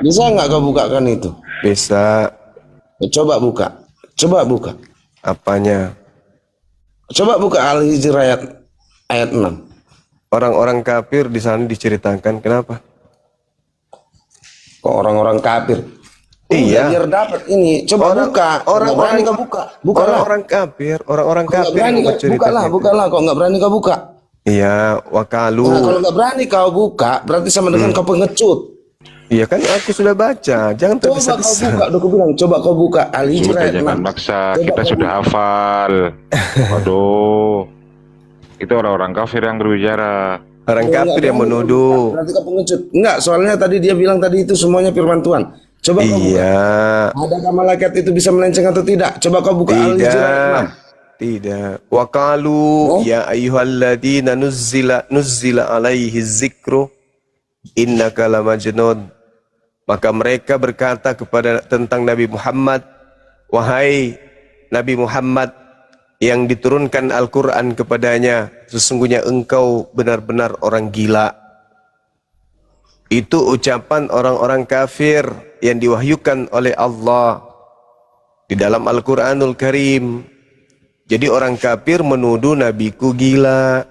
Bisa nggak kau bukakan itu? Bisa. Coba buka. Coba buka. Apanya? Coba buka Al-Hijr ayat 6. Orang-orang kafir di sana diceritakan kenapa? Kok orang-orang kafir? Enggak, Iya. biar dapat ini. Coba buka. Nggak berani kau buka. Bukalah. Orang-orang Kok nggak kafir berani yang kau bukalah, bercerita itu. bukalah. Kok nggak berani kau buka? Iya, Nah, wakalu. kalau nggak berani kau buka, berarti sama dengan kau pengecut. Iya kan aku sudah baca, jangan Coba kau tergesa-gesa. buka, udah aku bilang, coba kau buka Al-Hijr Udah ayat jangan 6. maksa, Coba kita kau sudah buka. hafal. Waduh, itu orang-orang kafir yang berbicara. Orang Kalau nggak kafir yang berani kau buka, menuduh. berarti kau pengecut. Enggak, soalnya tadi dia bilang tadi itu semuanya firman Tuhan. Coba kau buka. Iya, Adakah malaikat itu bisa melenceng atau tidak? Coba kau buka Al-Hijr ayat 6. tidak, tidak. Wakalu ya ayyuhalladzina nuzzila alaihi zikru innaka lamajnun. Maka mereka berkata kepada tentang Nabi Muhammad, wahai Nabi Muhammad yang diturunkan Al-Quran kepadanya, sesungguhnya engkau benar-benar orang gila. Itu ucapan orang-orang kafir yang diwahyukan oleh Allah di dalam Al-Quranul Karim. Jadi orang kafir menuduh nabiku gila.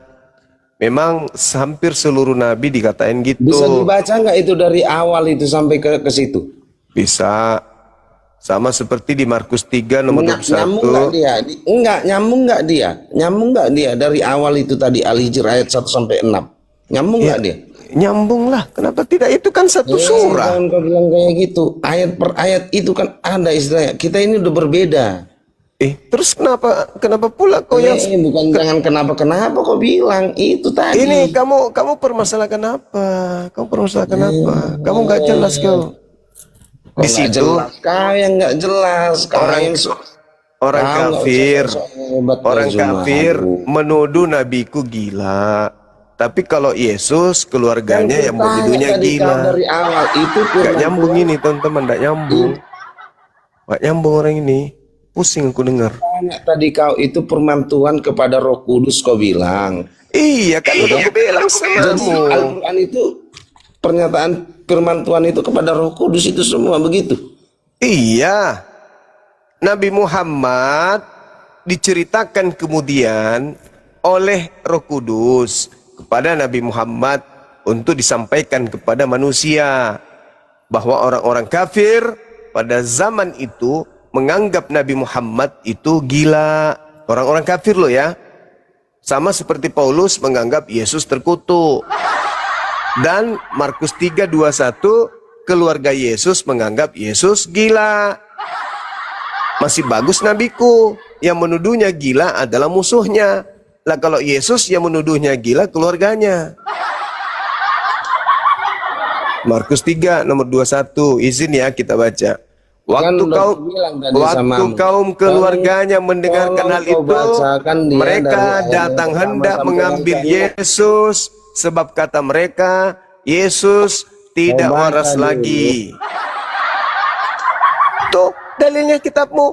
Memang hampir seluruh nabi dikatain gitu. Bisa dibaca nggak itu dari awal itu sampai ke situ? Bisa. Sama seperti di Markus 3 nomor Nyambung nggak 21. dia? Enggak, nyambung nggak dia? Nyambung nggak dia dari awal itu tadi Al-Hijr ayat 1 sampai 6? Nyambung nggak dia? Nyambung lah. Kenapa tidak? Itu kan satu surah. Jangan kau bilang kayak gitu. Ayat per ayat itu kan ada istilahnya. Kita ini udah berbeda. Terus kenapa pula kau yang Bukan jangan kenapa kau bilang itu tadi. ini kamu permasalahkan apa? Kamu permasalahkan apa? Kamu nggak jelas kau. Kok Di nggak situ jelas? Kau yang nggak jelas. Kau orang yang orang kau nggak kafir, usah hebat, orang Zuma. kafir Aduh. menuduh nabiku gila. Tapi kalau Yesus keluarganya yang Tanya menuduhnya tadi kau gila. dari awal itu Gak firman nyambung Tuhan. ini teman-teman, gak nyambung. Gak nyambung orang ini. Pusing aku dengar. Tanya tadi kau itu firman Tuhan kepada Roh Kudus kau bilang. Iya kan udah aku bilang Jadi samamu. Al-Quran itu pernyataan firman Tuhan itu kepada Roh Kudus itu semua begitu. Iya. Nabi Muhammad diceritakan kemudian oleh Roh Kudus kepada Nabi Muhammad untuk disampaikan kepada manusia bahwa orang-orang kafir pada zaman itu menganggap Nabi Muhammad itu gila. Orang-orang kafir loh ya. Sama seperti Paulus menganggap Yesus terkutuk. Dan Markus 3:21 keluarga Yesus menganggap Yesus gila. Masih bagus nabiku, yang menuduhnya gila adalah musuhnya. Lah kalau Yesus yang menuduhnya gila keluarganya. Markus 3 nomor 21, izin ya kita baca. Waktu Kan udah bilang tadi samamu. kaum keluarganya mendengarkan hal kau itu, bacakan dia mereka dari ayat datang yang hendak pertama mengambil sampai yang Yesus, sebab kata mereka, Yesus tidak Kau baca waras dulu. lagi. Tuh dalilnya kitabmu.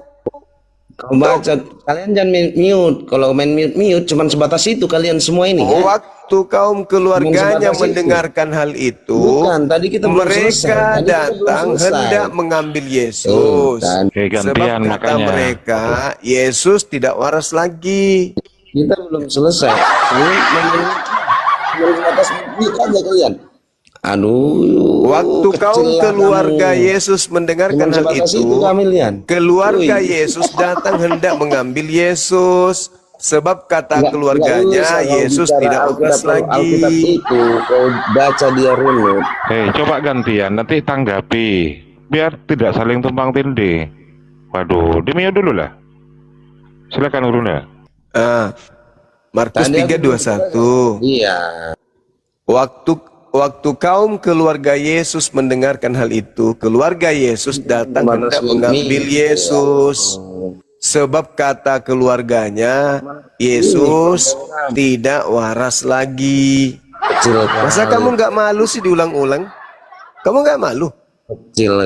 Kau baca, kalian jangan main mute. Kalau main mute cuman sebatas itu kalian semua ini. Ya? Waktu kaum keluarganya sebatas itu. mendengarkan hal itu, Bukan, tadi kita belum selesai. mereka Tadi kita belum datang selesai. hendak mengambil Yesus. Kan. Sebab gantian kata makanya. mereka, Yesus tidak waras lagi. Kita belum selesai. Kalian main sebatas mute aja kalian. Aduh. Waktu kaum kecil lah keluarga kamu. Yesus mendengarkan Cuman hal sebatas itu, Kamilian. keluarga Woi. Yesus datang hendak mengambil Yesus. Sebab kata Nggak keluarganya, usah kau Yesus bicara tidak waras Alkitab lagi. itu kau baca dia runut. Coba gantian, nanti tanggapi. Biar tidak saling tumpang tindih. Waduh, demi dulu lah. Silakan Uruna. Markus Tadi aku 3:21. Iya. Waktu kaum keluarga Yesus mendengarkan hal itu, keluarga Yesus datang hendak mengambil Yesus. Sebab kata keluarganya, Yesus tidak waras lagi. Kecil Masa kamu nggak malu sih diulang-ulang? Kamu nggak malu? kecil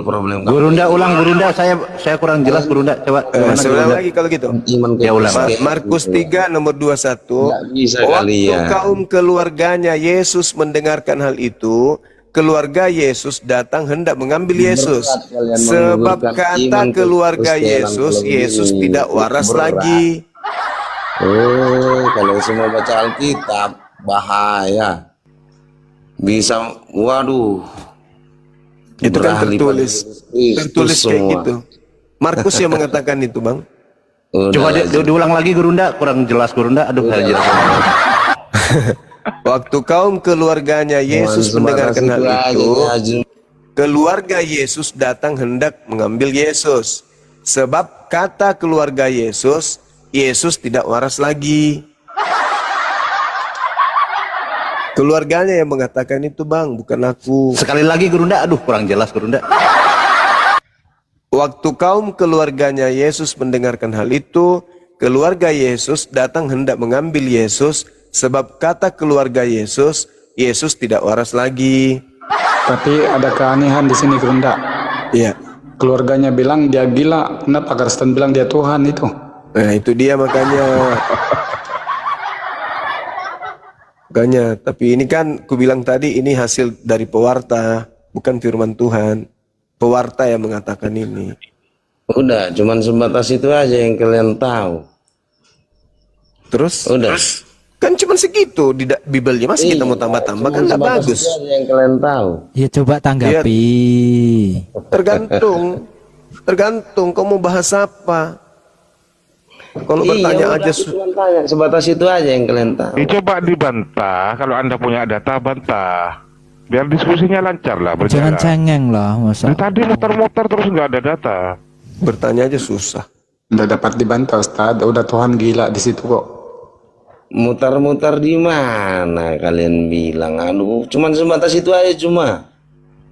problem kamu. Gurunda ulang Gurunda, saya kurang jelas Gurunda, coba gimana Saya ulang Gurunda? lagi kalau gitu. Iman Ya, ulang. Markus 3 nomor 21. Nggak bisa Waktu kalian. kaum keluarganya Yesus mendengarkan hal itu, keluarga Yesus datang hendak mengambil Yesus. Berat kalian Sebab menggugurkan kata iman keluarga Kristenan Yesus, kalau Yesus begini. tidak waras Berat. lagi. Oh, kalau semua baca Alkitab bahaya. Bisa, waduh. Itu kan beralih tertulis. pada Kristus Tertulis kayak semua. gitu. Markus yang mengatakan itu, Bang. Udah Coba lah, diulang lagi Gurunda, kurang jelas Gurunda. Aduh, saya jelas. Waktu kaum keluarganya Yesus cuman mendengarkan hal sebatas itu, aja, Haji. keluarga Yesus datang hendak mengambil Yesus. Sebab kata keluarga Yesus, Yesus tidak waras lagi. Keluarganya yang mengatakan itu, Bang, bukan aku. Sekali lagi Gurunda, aduh kurang jelas Gurunda. Waktu kaum keluarganya Yesus mendengarkan hal itu, keluarga Yesus datang hendak mengambil Yesus, sebab kata keluarga Yesus, Yesus tidak waras lagi. Tapi ada keanehan di sini, Gurunda. Iya. Keluarganya bilang dia gila, kenapa Kristen bilang dia Tuhan itu? Nah, itu dia makanya. Makanya, tapi ini kan ku bilang tadi ini hasil dari pewarta, bukan firman Tuhan. Pewarta yang mengatakan ini. Udah, cuman sebatas itu aja yang kalian tahu. Terus? Udah. Kan cuma segitu di Bibelnya, masa kita mau tambah-tambah kan nggak Sebatas bagus. itu aja yang kalian tahu. Ya coba tanggapi. Tergantung kau mau bahas apa. Kalau bertanya udah, aja aku cuman tanya, sebatas itu aja yang kalian tahu. Coba dibantah, kalau Anda punya data bantah. Biar diskusinya lancar lah, Jangan berjalan. cengeng lah, masa. Dari tadi muter-muter terus nggak ada data. bertanya aja susah. Udah dapat dibantah, Ustaz. Udah Tuhan gila di situ kok. Mutar-mutar di mana kalian bilang? Aduh, cuman sebatas itu aja cuma.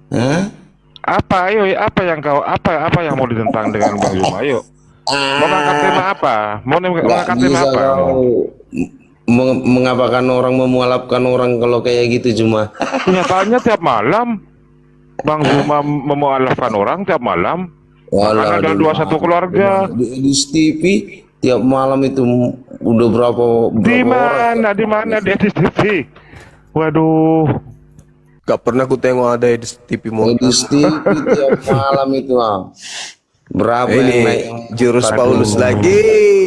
Hah? Apa ayo apa yang mau ditentang dengan Bang Zuma? Ayo. Mau ngangkat tema apa? Mau Nggak ngangkat tema bisa apa? kau mengapakan orang, memualafkan orang kalau kayak gitu cuma. Kenyataannya tiap malam Bang Zuma memualafkan orang tiap malam. Bahkan ada 21 keluarga. Di TV tiap malam itu udah berapa Di orang. mana di TV? Waduh. Gak pernah ku tengok ada di TV mau. Di TV tiap malam itu berapa yang Ini naik? jurus Paulus lagi,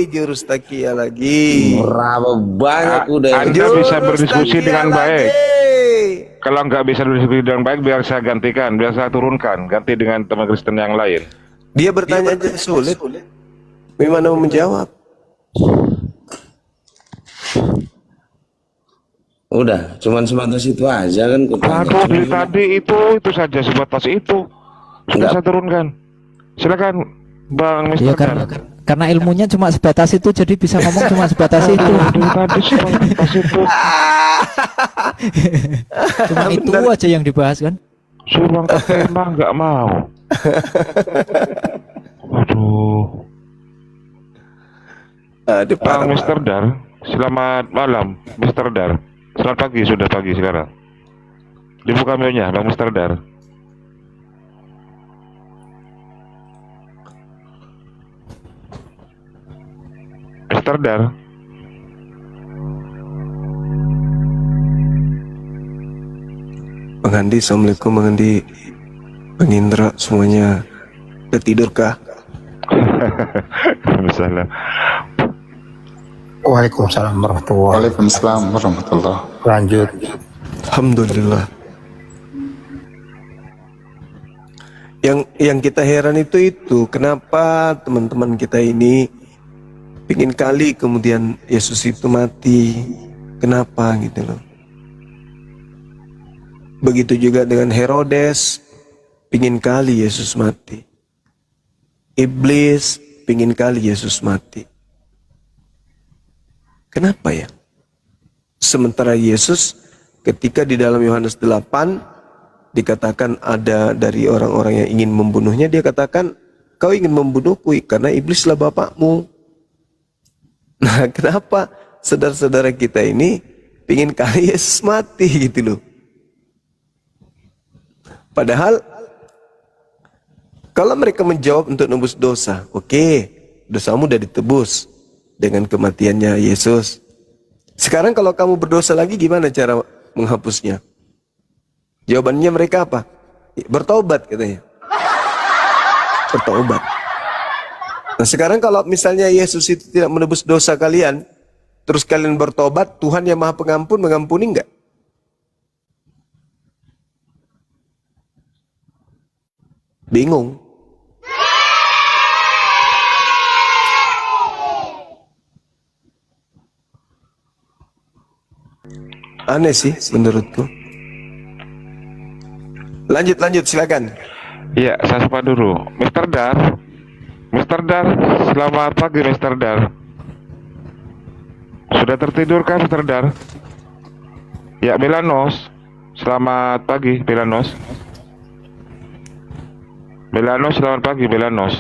jurus Takia lagi. Berapa banyak udah yang Anda bisa berdiskusi Takia dengan baik. lagi. Kalau nggak bisa berdiskusi dengan baik, biar saya gantikan, biar saya turunkan, ganti dengan teman Kristen yang lain. Dia bertanya aja sulit. Bagaimana mau menjawab? udah cuman sebatas itu aja kan kutanya. Aduh, dari tadi itu saja sebatas itu. Sudah Enggak. saya turunkan. Silakan, Bang Ya Mr. karena ilmunya cuma sebatas itu, jadi bisa ngomong cuma sebatas itu. Dari tadi sebatas itu. Cuma itu aja yang dibahas kan. Suruh angkat tema nggak mau. Waduh. Aduh, Bang parah. Mr. Dar, selamat malam, Mr. Dar. Selamat pagi, sudah pagi sekarang. Dibuka mailnya, Bang Mr. Dar. Mr. Dar. Bang Andi, Assalamualaikum Bang Andi. Bang Indra, semuanya udah tidur kah? Misalnya. Waalaikumsalam warahmatullahi Waalaikumsalam warahmatullahi. Lanjut. Alhamdulillah. Yang kita heran itu kenapa teman-teman kita ini pingin kali kemudian Yesus itu mati. Kenapa gitu loh. Begitu juga dengan Herodes, pingin kali Yesus mati. Iblis pingin kali Yesus mati. Kenapa ya? Sementara Yesus ketika di dalam Yohanes 8 dikatakan ada dari orang-orang yang ingin membunuhnya, dia katakan, kau ingin membunuhku karena iblislah bapakmu. Nah, kenapa saudara-saudara kita ini pingin kali Yesus mati gitu loh. Padahal kalau mereka menjawab untuk nebus dosa, oke, dosamu udah ditebus dengan kematiannya Yesus. Sekarang kalau kamu berdosa lagi, gimana cara menghapusnya? Jawabannya mereka apa? Bertobat katanya. Bertobat. Nah sekarang kalau misalnya Yesus itu tidak menebus dosa kalian, terus kalian bertobat, Tuhan yang Maha Pengampun mengampuni enggak? Bingung. Aneh sih menurutku. Lanjut silakan. Iya, saya sapa dulu. Mister Dar. Mister Dar, selamat pagi Mister Dar. Sudah tertidur kah Mister Dar? Ya, Belanos. Selamat pagi Belanos. Belanos, selamat pagi Belanos.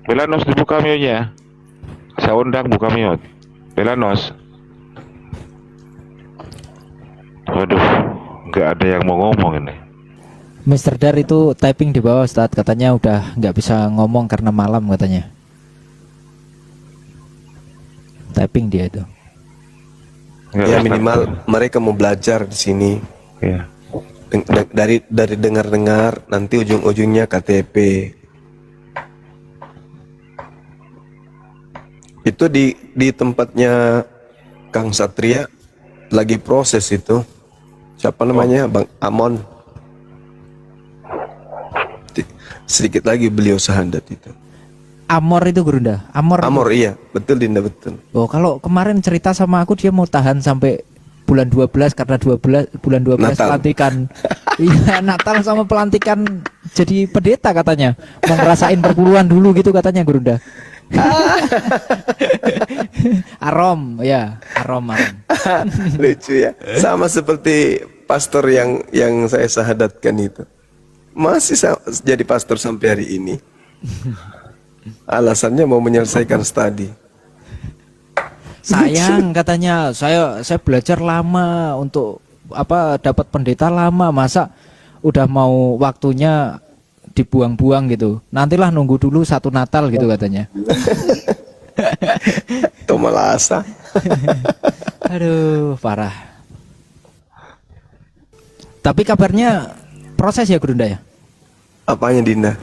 Belanos dibuka mute-nya. Saya undang buka mute. Belanos. Waduh, nggak ada yang mau ngomong ini. Mr. Dar itu typing di bawah Ustaz, katanya udah nggak bisa ngomong karena malam katanya. Typing dia itu. Nggak Ya bisa. minimal mereka mau belajar di sini. Iya. Dari dengar-dengar nanti ujung-ujungnya KTP. Itu di tempatnya Kang Satria lagi proses itu. Siapa namanya? Bang Amon. Sedikit lagi beliau syahadat itu. Amor itu Gurunda. Amor. Amor iya, betul Dinda betul. Oh, kalau kemarin cerita sama aku dia mau tahan sampai bulan 12 karena bulan 12 Natal. pelantikan. Iya, Natal sama pelantikan jadi pendeta katanya. Mau ngerasain perpuluhan dulu gitu katanya Gurunda. Arom, ya, arom. Lucu ya. Sama seperti pastor yang saya syahadatkan itu. Masih jadi pastor sampai hari ini. Alasannya mau menyelesaikan studi. Sayang katanya, saya belajar lama untuk apa dapat pendeta lama, masa udah mau waktunya dibuang-buang gitu. Nantilah nunggu dulu satu Natal gitu katanya. Itu malah asa. Aduh, parah. Tapi kabarnya proses ya Gurunda ya? Apanya Dinda?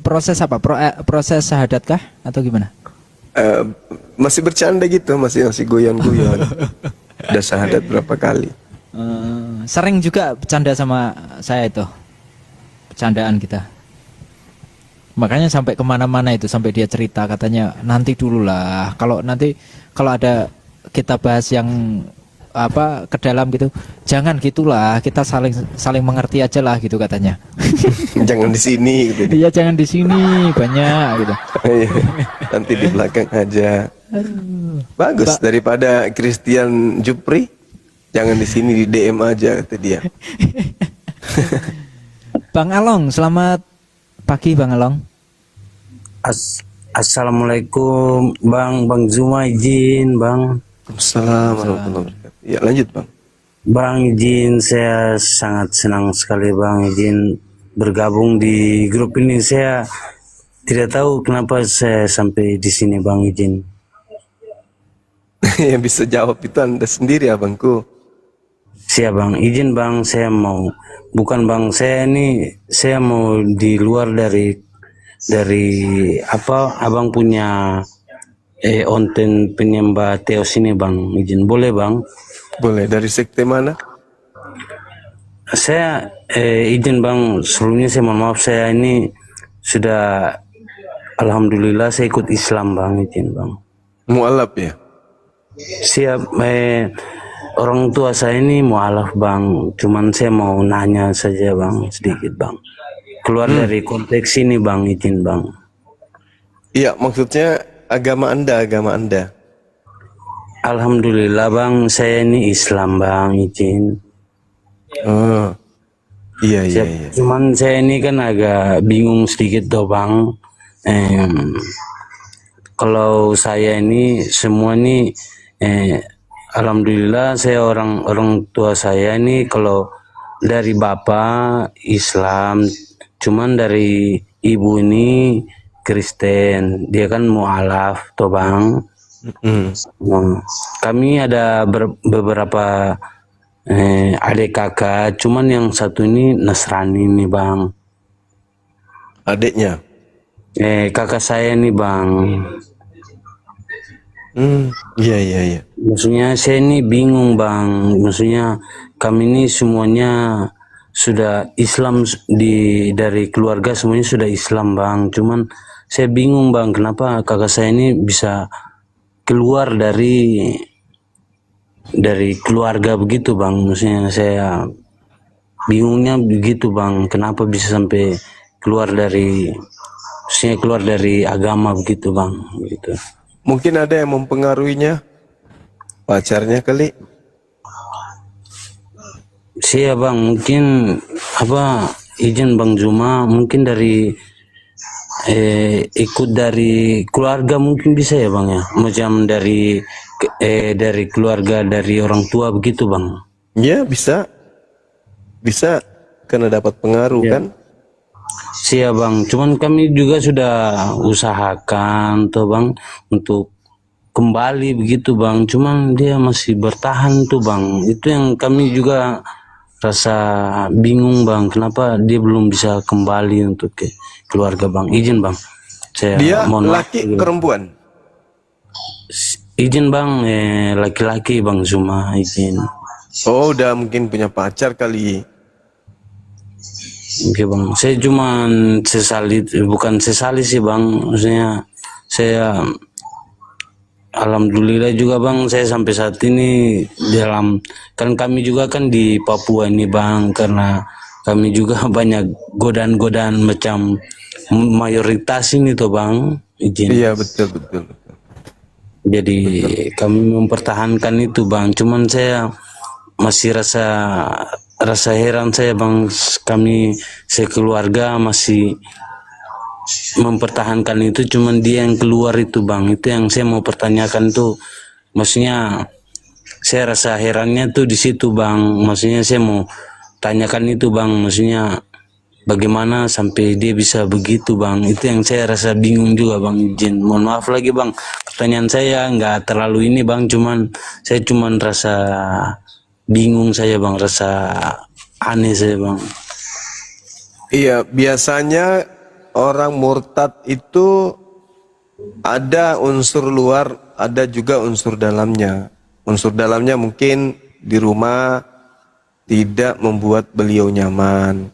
Proses apa? Proses syahadat kah atau gimana? Masih bercanda gitu, masih guyon-guyon. Udah syahadat berapa kali? Sering juga bercanda sama saya itu, bercandaan kita. Makanya sampai kemana-mana itu, sampai dia cerita katanya nanti dulu lah. Kalau ada kita bahas yang apa ke dalam gitu, jangan gitulah, kita saling mengerti aja lah gitu katanya. Jangan di sini gitu. Iya, jangan di sini banyak gitu. Nanti di belakang aja. Bagus daripada Christian Jupri. Jangan di sini, di DM aja kata dia. Bang Along, selamat pagi Bang Along. Assalamualaikum Bang Zuma, izin Bang. Assalamualaikum warahmatullahi wabarakatuh. Ya lanjut Bang. Bang izin, saya sangat senang sekali Bang izin bergabung di grup ini. Saya tidak tahu kenapa saya sampai di sini Bang izin. Yang bisa jawab itu Anda sendiri abangku. Siap Bang, izin Bang, saya mau bukan Bang, saya mau di luar dari apa Abang punya onten penyembah Teos ini Bang, izin boleh Bang? Boleh, dari sekte mana? Saya izin Bang, sebelumnya saya mohon maaf, saya ini sudah alhamdulillah saya ikut Islam Bang, izin Bang. Mu'alaf ya? Siap, orang tua saya ini mualaf Bang, cuman saya mau nanya saja Bang, sedikit Bang. Keluar dari konteks ini Bang, izin Bang. Iya, maksudnya agama Anda. Alhamdulillah Bang, saya ini Islam Bang, izin. Oh, iya. Cuman saya ini kan agak bingung sedikit tuh Bang. Kalau saya ini semua ini alhamdulillah saya orang tua saya ini kalau dari bapak Islam, cuman dari ibu ini Kristen, dia kan mualaf toh Bang. Kami ada beberapa adik kakak, cuman yang satu ini Nasrani nih bang. Adiknya. Kakak saya nih bang. Iya iya iya. Maksudnya saya ini bingung bang. Maksudnya kami ini semuanya sudah Islam dari keluarga semuanya sudah Islam bang. Cuman saya bingung bang, kenapa kakak saya ini bisa keluar dari keluarga begitu bang. Maksudnya saya bingungnya begitu bang, kenapa bisa sampai maksudnya keluar dari agama begitu bang, gitu. Mungkin ada yang mempengaruhinya, pacarnya kali. Saya bang mungkin izin Bang Juma, mungkin dari ikut dari keluarga mungkin bisa ya bang ya, macam dari keluarga dari orang tua begitu bang. Ya bisa, bisa karena dapat pengaruh kan. Siap bang, cuman kami juga sudah usahakan tuh bang untuk kembali begitu bang, cuman dia masih bertahan tuh bang. Itu yang kami juga rasa bingung bang, kenapa dia belum bisa kembali untuk ke keluarga bang. Izin bang, saya Dia mohon maaf. laki perempuan. Izin bang, laki-laki bang Zuma, izin. Oh udah mungkin punya pacar kali. Oke bang, saya cuman bukan sesali sih bang, maksudnya saya alhamdulillah juga bang, saya sampai saat ini kan kami juga kan di Papua ini bang, karena kami juga banyak godaan-godaan macam mayoritas ini tuh bang, izin. Iya betul betul. Jadi kami mempertahankan itu bang, cuman saya masih rasa heran saya bang, kami sekeluarga masih mempertahankan itu, cuman dia yang keluar itu bang. Itu yang saya mau pertanyakan tuh, maksudnya saya rasa herannya tuh di situ bang, maksudnya saya mau tanyakan itu bang, maksudnya bagaimana sampai dia bisa begitu bang, itu yang saya rasa bingung juga bang, izin. Mohon maaf lagi bang, pertanyaan saya nggak terlalu ini bang, saya cuman rasa bingung saya bang, rasa aneh saya bang. Iya biasanya orang murtad itu ada unsur luar, ada juga unsur dalamnya. Unsur dalamnya mungkin di rumah tidak membuat beliau nyaman.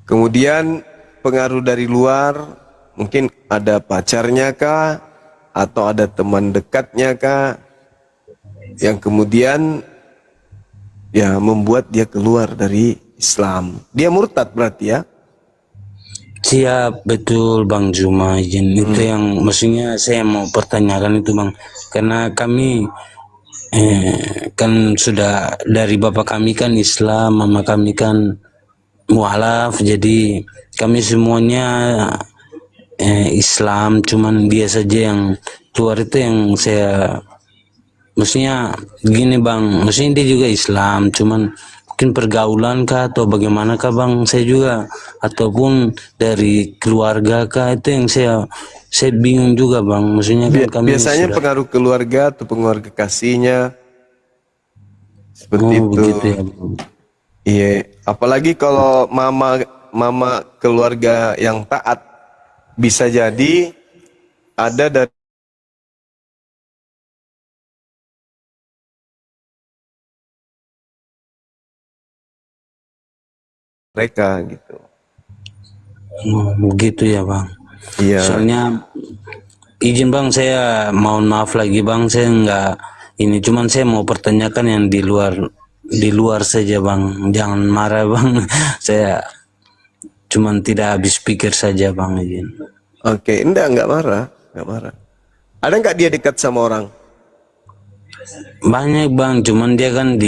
Kemudian pengaruh dari luar, mungkin ada pacarnya kah, atau ada teman dekatnya kah, yang kemudian ya membuat dia keluar dari Islam. Dia murtad berarti ya? Siap, betul Bang Juma, izin. Itu yang maksudnya saya mau pertanyakan itu bang, karena kami kan sudah dari bapak kami kan Islam, mama kami kan mualaf, jadi kami semuanya Islam, cuman dia saja yang keluar itu yang saya, maksudnya gini bang, maksudnya dia juga Islam, cuman mungkin pergaulan kah atau bagaimana kah bang, saya juga ataupun dari keluarga kah, itu yang saya bingung juga bang, maksudnya kan kami Biasanya sudah, pengaruh keluarga atau pengaruh kekasihnya seperti itu. begitu ya bang. Iya, apalagi kalau mama keluarga yang taat, bisa jadi ada dari mereka gitu. Begitu ya bang. Iya. Soalnya izin bang, saya mohon maaf lagi bang, saya nggak ini, cuman saya mau pertanyakan yang di luar saja bang, jangan marah bang. Saya cuman tidak habis pikir saja bang, izin. Oke, nggak marah, nggak marah. Ada nggak dia dekat sama orang? Banyak bang, cuman dia kan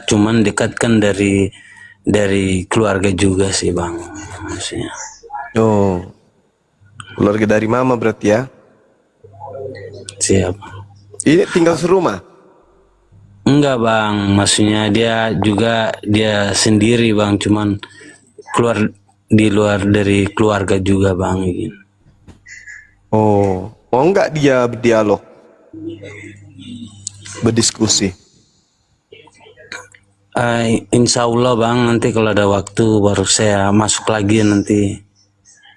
cuman dekat kan dari keluarga juga sih bang, maksudnya. Oh, keluarga dari mama berarti ya? Siap. Ini tinggal serumah? Enggak bang, maksudnya dia sendiri bang, cuman di luar dari keluarga juga bang, izin. Oh, nggak dia berdialog, berdiskusi? Insya Allah bang, nanti kalau ada waktu baru saya masuk lagi nanti.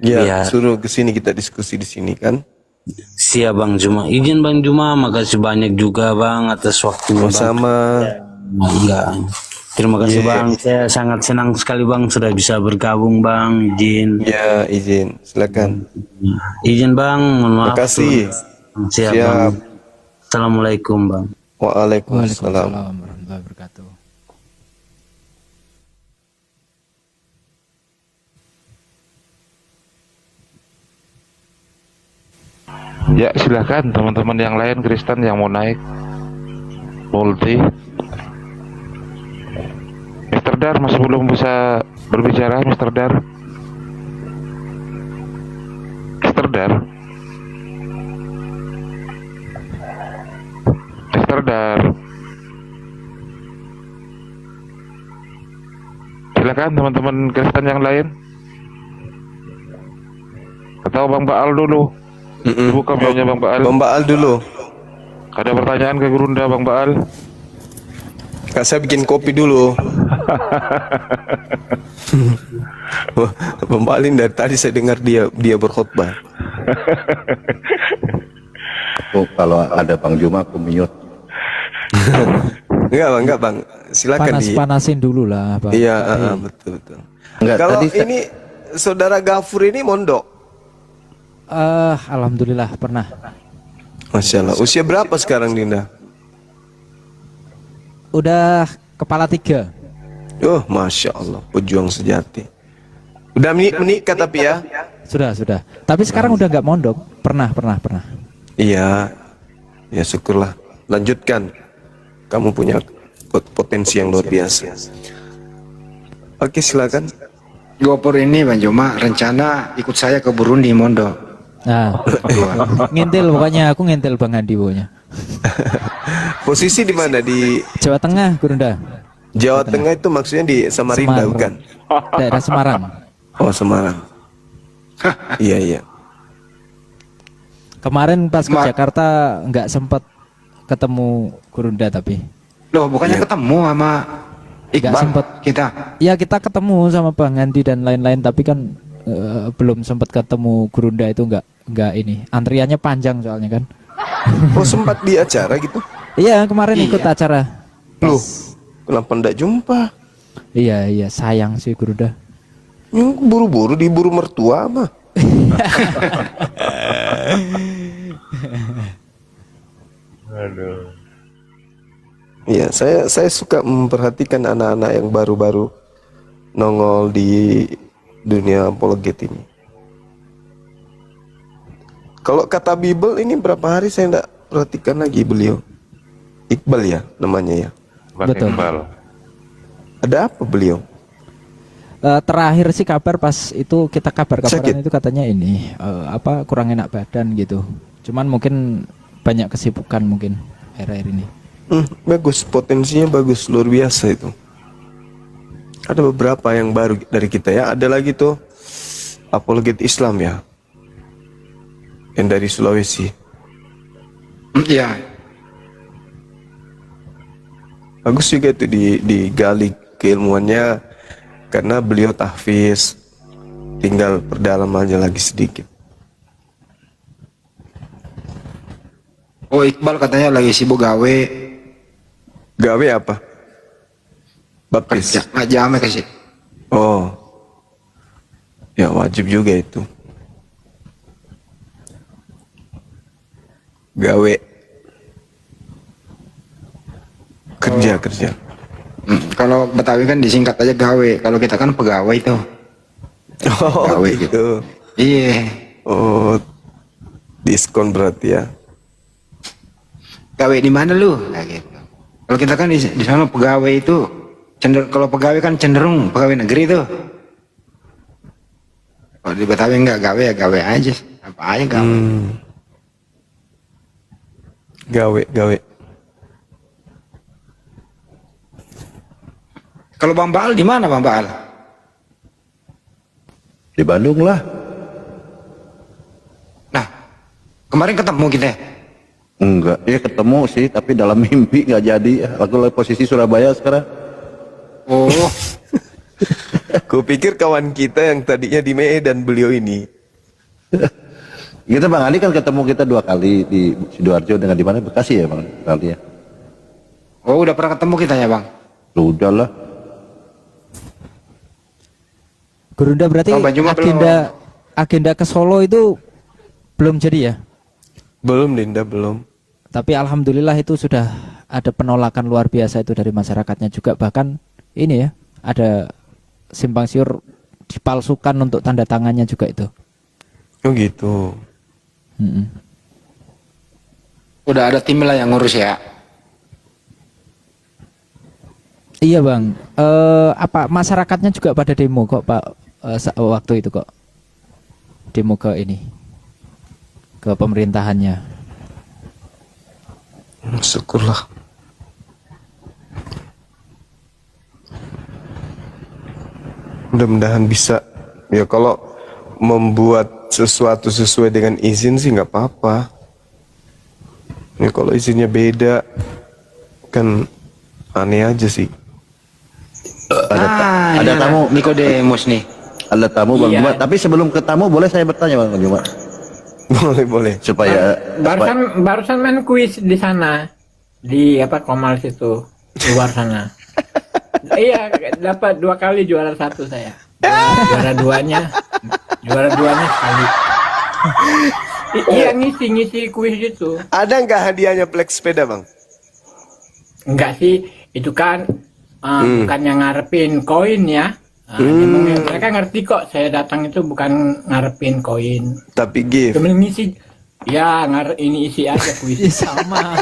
Ya, Biar suruh ke sini kita diskusi di sini kan. siap bang Juma. Izin bang Juma, makasih banyak juga bang atas waktunya bang. Sama Enggak. Terima kasih bang. Saya sangat senang sekali bang sudah bisa bergabung bang. Izin. ya izin, silakan. Izin bang, mohon maaf. Makasih. Siap, Siap. bang. Assalamualaikum bang. Waalaikumsalam. Waalaikumsalam warahmatullahi wabarakatuh. Ya silakan teman-teman yang lain Kristen yang mau naik. Multi. Mr. Dar masih belum bisa berbicara, Mr. Dar. Mr. Dar. Mr. Dar. Silakan teman-teman Kristen yang lain. Atau Bang Baal dulu. Buka bionya Bang Baal. Bang Baal dulu. Ada pertanyaan ke Gurunda Bang Baal? Kak, saya bikin kopi dulu. Bang Baal ini dari tadi saya dengar dia berkhutbah. Aku kalau ada Bang Juma aku mute. Enggak bang. Silakan Panas-panasin dulu lah Bang. Iya, betul. Enggak, Kalau tadi ini saudara Gafur ini mondok. Alhamdulillah pernah. Masya Allah. Usia berapa sekarang Dinda? Udah kepala 3. Oh, Masya Allah, pejuang sejati. Udah menikah tapi ya? Sudah. Tapi sekarang udah nggak mondok. Pernah. Iya, ya syukurlah. Lanjutkan. Kamu punya potensi yang luar biasa. Oke, silakan. Gopur ini Bang Juma rencana ikut saya ke Burundi mondok. Nah, ngintil pokoknya, aku ngintil Bang Andi pokoknya. Posisi di mana? Di Jawa Tengah, Gurunda. Jawa Tengah itu maksudnya di Samarinda, Semarang. bukan? Daerah Semarang. Oh, Semarang. Iya. Kemarin pas ke Jakarta nggak sempat ketemu Gurunda tapi. Loh, bukannya ketemu sama Iqbal sempet. kita. Ya kita ketemu sama Bang Andi dan lain-lain tapi kan belum sempat ketemu Gurunda itu nggak ini. Antriannya panjang soalnya kan. Oh, sempat di acara gitu? Iya kemarin ikut acara. Loh, kenapa ndak jumpa? Iya sayang sih Gurunda. Buru-buru diburu mertua mah. Aduh. Iya, saya suka memperhatikan anak-anak yang baru-baru nongol di dunia apologet ini. Kalau kata Bible ini berapa hari saya enggak perhatikan lagi beliau. Iqbal ya namanya ya. Betul. Iqbal. Ada apa beliau? Terakhir sih kabar pas itu kita kabaran Sakit. itu katanya ini kurang enak badan gitu. Cuman mungkin banyak kesibukan mungkin akhir-akhir ini. Bagus, potensinya bagus, luar biasa itu. Ada beberapa yang baru dari kita ya. Ada lagi tuh apologet Islam ya, yang dari Sulawesi. Iya. Bagus juga itu digali keilmuannya, karena beliau tahfiz, tinggal perdalamannya lagi sedikit. Oh, Iqbal katanya lagi sibuk gawe. Gawe apa? Baptis. Kerja ngajame kasih. Oh, ya wajib juga itu. Gawe. Kerja. Kalau Betawi kan disingkat aja gawe. Kalau kita kan pegawai itu. Oh, Gawe gitu. Iya. Oh, diskon berarti ya. Gawe di mana lu? Nah, gitu. Kalau kita kan di sana pegawai itu kalau pegawai kan cenderung pegawai negeri tuh. Kalau di Betawi enggak gawe ya gawe aja. Apa aja gawe. Gawe. Kalau Bang Baal di mana Bang Baal? Di Bandung lah. Nah, kemarin ketemu kita. Enggak, ya ketemu sih, tapi dalam mimpi nggak jadi. Aku lagi posisi Surabaya sekarang. Kupikir kawan kita yang tadinya di Medan beliau ini. Kita Bang Ali kan ketemu kita 2 kali di Sidoarjo dengan di mana Bekasi ya Bang Ali ya. Oh, udah pernah ketemu kita ya, Bang? Sudah lah. Gurunda berarti Oh, Bang Juma agenda ke Solo itu belum jadi ya? Belum Dinda, belum. Tapi alhamdulillah itu sudah ada penolakan luar biasa itu dari masyarakatnya juga, bahkan ini ya ada simpang siur dipalsukan untuk tanda tangannya juga itu. Oh gitu. Udah ada tim lah yang ngurus ya. Iya Bang, apa masyarakatnya juga pada demo kok Pak waktu itu kok demo ke ini ke pemerintahannya. Syukurlah. Mudah-mudahan bisa. Ya kalau membuat sesuatu sesuai dengan izin sih nggak apa-apa. Ya kalau izinnya beda kan aneh aja sih. Ada tamu Nikodemus nih. Ada tamu Bang Juma, tapi sebelum ke tamu boleh saya bertanya Bang Juma Boleh. supaya Barusan main kuis di sana di Komal situ luar sana. Iya, dapat 2 kali juara 1 saya. Juara duanya sekali. Iya, ngisi kuis itu. Ada nggak hadiahnya Black sepeda Bang? Enggak sih, itu kan bukannya ngarepin koin ya. Mereka ngerti kok saya datang itu bukan ngarepin koin. Tapi gift. Cuma ngisi. Ya, ini isi aja kuis. Sama.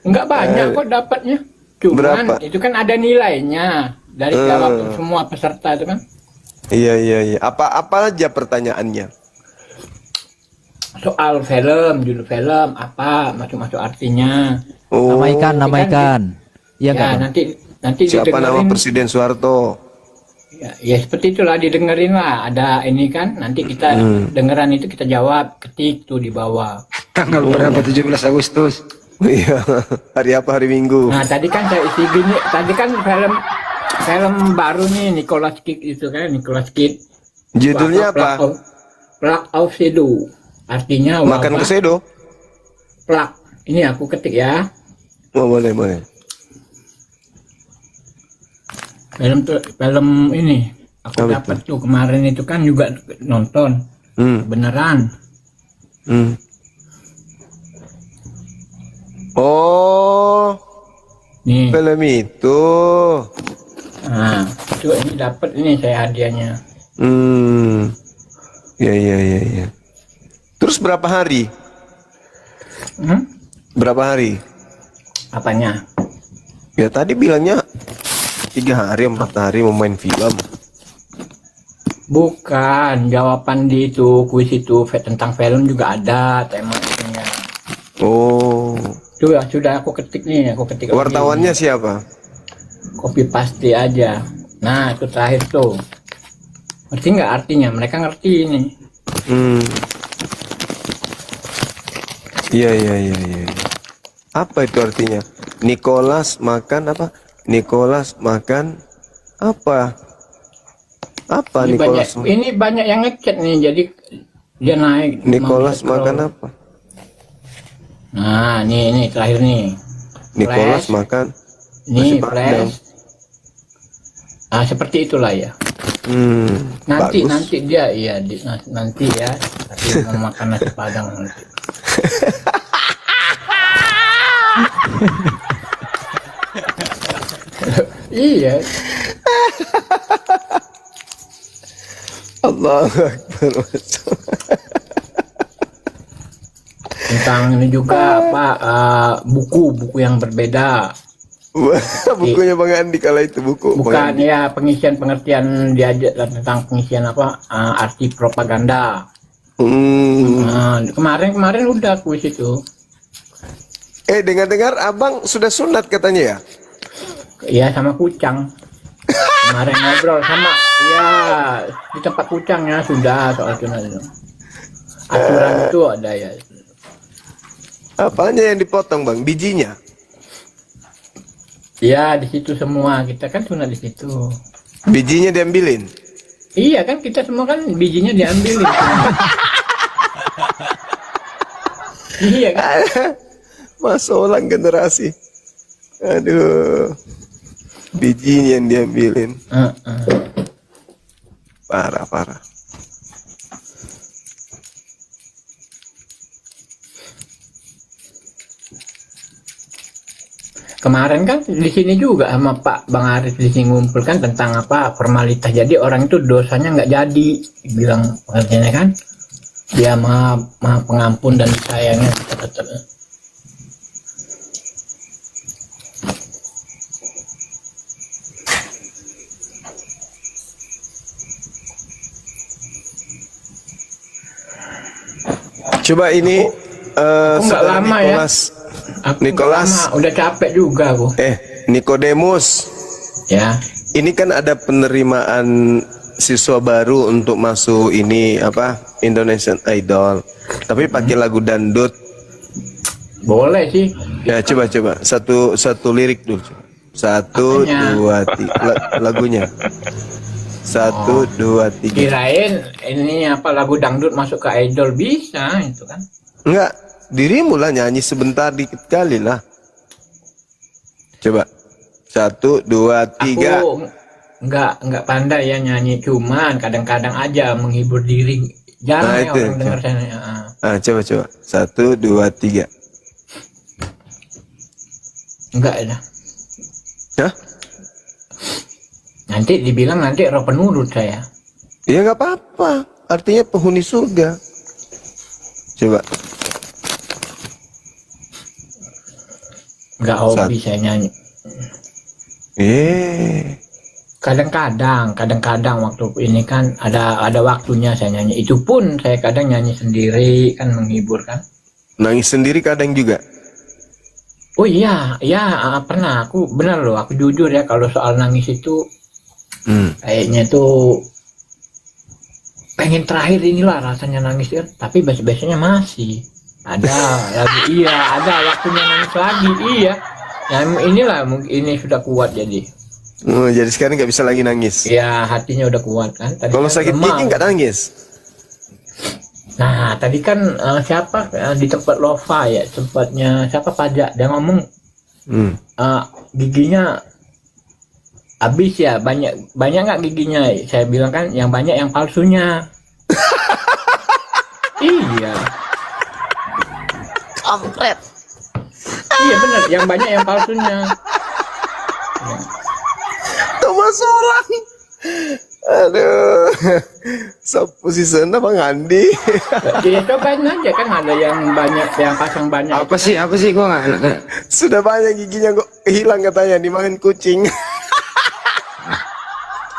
Enggak banyak kok dapatnya. Cuman Berapa? itu kan ada nilainya dari jawab semua peserta itu kan. Iya. Apa aja pertanyaannya? Soal film, judul film, apa masuk artinya. Oh, Nama ikan. Iya Ya, Bang? nanti siapa nama didengerin. Presiden Soeharto? Ya seperti itulah didengerin lah. Ada ini kan, nanti kita dengeran itu kita jawab, ketik tuh di bawah. Tanggal berapa? 17 Agustus. Iya. Hari apa? Hari Minggu. Nah, tadi kan saya isi gini, tadi kan film baru nih Nicolas Cage itu kan, Nicolas Cage. Judulnya apa? Plak of Shadow. Artinya Makan wabah kesedo? plak. Ini aku ketik ya. Oh, boleh. Film ini aku Apa dapat tuh kemarin itu kan juga nonton beneran. Oh, Nih, film itu. nah itu ini dapat ini saya hadiahnya. Ya. Terus berapa hari? Berapa hari? Apanya? Ya tadi bilangnya 3 hari, 4 hari mau main film. Bukan, jawaban di itu kuis itu tentang film juga ada temanya. Oh, Itu ya sudah aku ketik nih, aku ketik. wartawannya lagi. siapa? Copy paste aja. Nah, itu terakhir tuh. Ngerti nggak artinya? Mereka ngerti ini. Iya. Apa itu artinya? Nicholas makan apa? Nicholas makan apa? Apa Ini Nicholas? banyak yang ngechat nih, jadi dia naik. Nicholas mau makan scroll. apa? Nah, ini terakhir nih. Nicholas Flash. makan Ini nasi padang. flash. Nah, seperti itulah ya. Bagus. Nanti dia nanti ya. Tapi mau makan nasi padang nanti. Iya. Allahu Akbar. Tentang ini juga buku yang berbeda. Bukunya Bang Andi kala itu buku. Bukan ya pengisian pengertian diajak tentang pengisian arti propaganda. Kemarin udah kuis itu. Dengar-dengar abang sudah sunat katanya ya? Iya sama kucang. Kemarin ngobrol sama ya di tempat kucangnya sudah soal itu. Aturan itu ada ya. Apanya yang dipotong Bang? Bijinya? Ya di situ semua kita kan sunat di situ. Bijinya diambilin. Iya kan kita semua kan bijinya diambilin. Iya kan. Masolang generasi. Aduh. Bijinya yang diambilin. Parah. Kemarin kan di sini juga sama Pak Bang Arif di sini ngumpulkan tentang apa formalitas. Jadi orang itu dosanya nggak jadi, bilang artinya kan dia maha pengampun dan sayangnya tetap. Coba ini Aku nggak lama ya. Aku Nicholas. nggak lama, udah capek juga aku. Nicodemus. Ya. Ini kan ada penerimaan siswa baru untuk masuk ini apa Indonesian Idol. Tapi pakai lagu dangdut. Boleh sih. Ya coba satu lirik dulu. 1, 2, 3 lagunya. 1, 2, 3. Kirain ini apa lagu dangdut masuk ke idol, bisa itu kan? Enggak, dirimu lah nyanyi sebentar dikit kali lah. Coba 1, 2, 3. Aku nggak pandai ya nyanyi, cuman kadang-kadang aja menghibur diri. Jarang ya orang dengar saya nyanyi. Coba 1, 2, 3. Enggak ya. Hah? Nanti dibilang nanti roh penurut saya. Ya nggak apa-apa, artinya penghuni surga. Coba. Nggak hobi saya nyanyi. Kadang-kadang waktu ini kan ada waktunya saya nyanyi. Itu pun saya kadang nyanyi sendiri kan menghibur kan. Nangis sendiri kadang juga. Oh iya, pernah. Aku benar loh, aku jujur ya kalau soal nangis itu kayaknya tuh pengen terakhir inilah rasanya nangis kan. Tapi biasanya masih ada lagi. Iya, ada waktunya nangis lagi. Iya. Yang inilah mungkin ini sudah kuat jadi. Jadi sekarang nggak bisa lagi nangis. Iya, hatinya udah kuat kan. Kalau sakit gigi nggak nangis. Nah, tadi kan siapa di tempat Lova ya, tempatnya siapa Pajak, dia ngomong giginya habis ya, banyak nggak giginya? Saya bilang kan yang banyak yang palsunya. Iya. Kampret. Iya benar, yang banyak yang palsunya. Thomas orang. Aduh, posisinya Bang Andi. Ya cobain aja kan, ada yang banyak, yang pasang banyak. Apa sih gua nggak. Sudah banyak giginya kok hilang katanya dimakan kucing.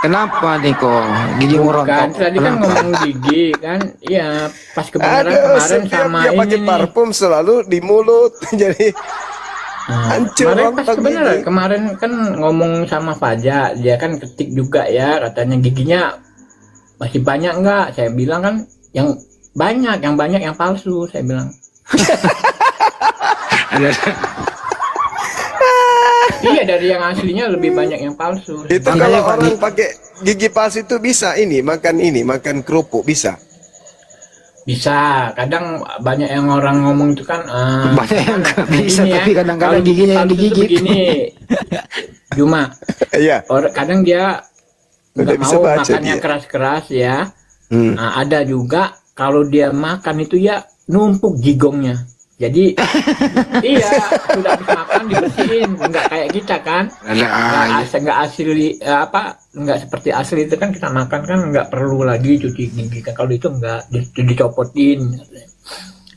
Kenapa nih kok gigi Bukan, merontok? tadi kan ngomong gigi kan, iya pas kebenaran kemarin sama dia ini pakai nih. parfum selalu di mulut jadi hancur Kemarin pas rontok kebenaran, gigi. kemarin kan ngomong sama Fajar, dia kan ketik juga ya, katanya giginya masih banyak nggak? Saya bilang kan yang banyak yang palsu, saya bilang. Iya, dari yang aslinya lebih banyak yang palsu. Itu kalau orang pakai gigi palsu itu bisa makan kerupuk bisa. Bisa, kadang banyak yang orang ngomong itu kan Banyak yang nggak bisa, begini tapi kadang-kadang kalau giginya yang palsu tuh digigit. Begini, Cuma Iya. kadang dia nggak Udah bisa mau baca makannya dia. keras-keras ya. Nah, ada juga kalau dia makan itu ya numpuk jigongnya. Jadi iya, sudah habis makan dibersihin, nggak kayak kita kan. Nggak asli nggak seperti asli itu kan, kita makan kan nggak perlu lagi cuci gigi kan. Kalau itu nggak dicopotin.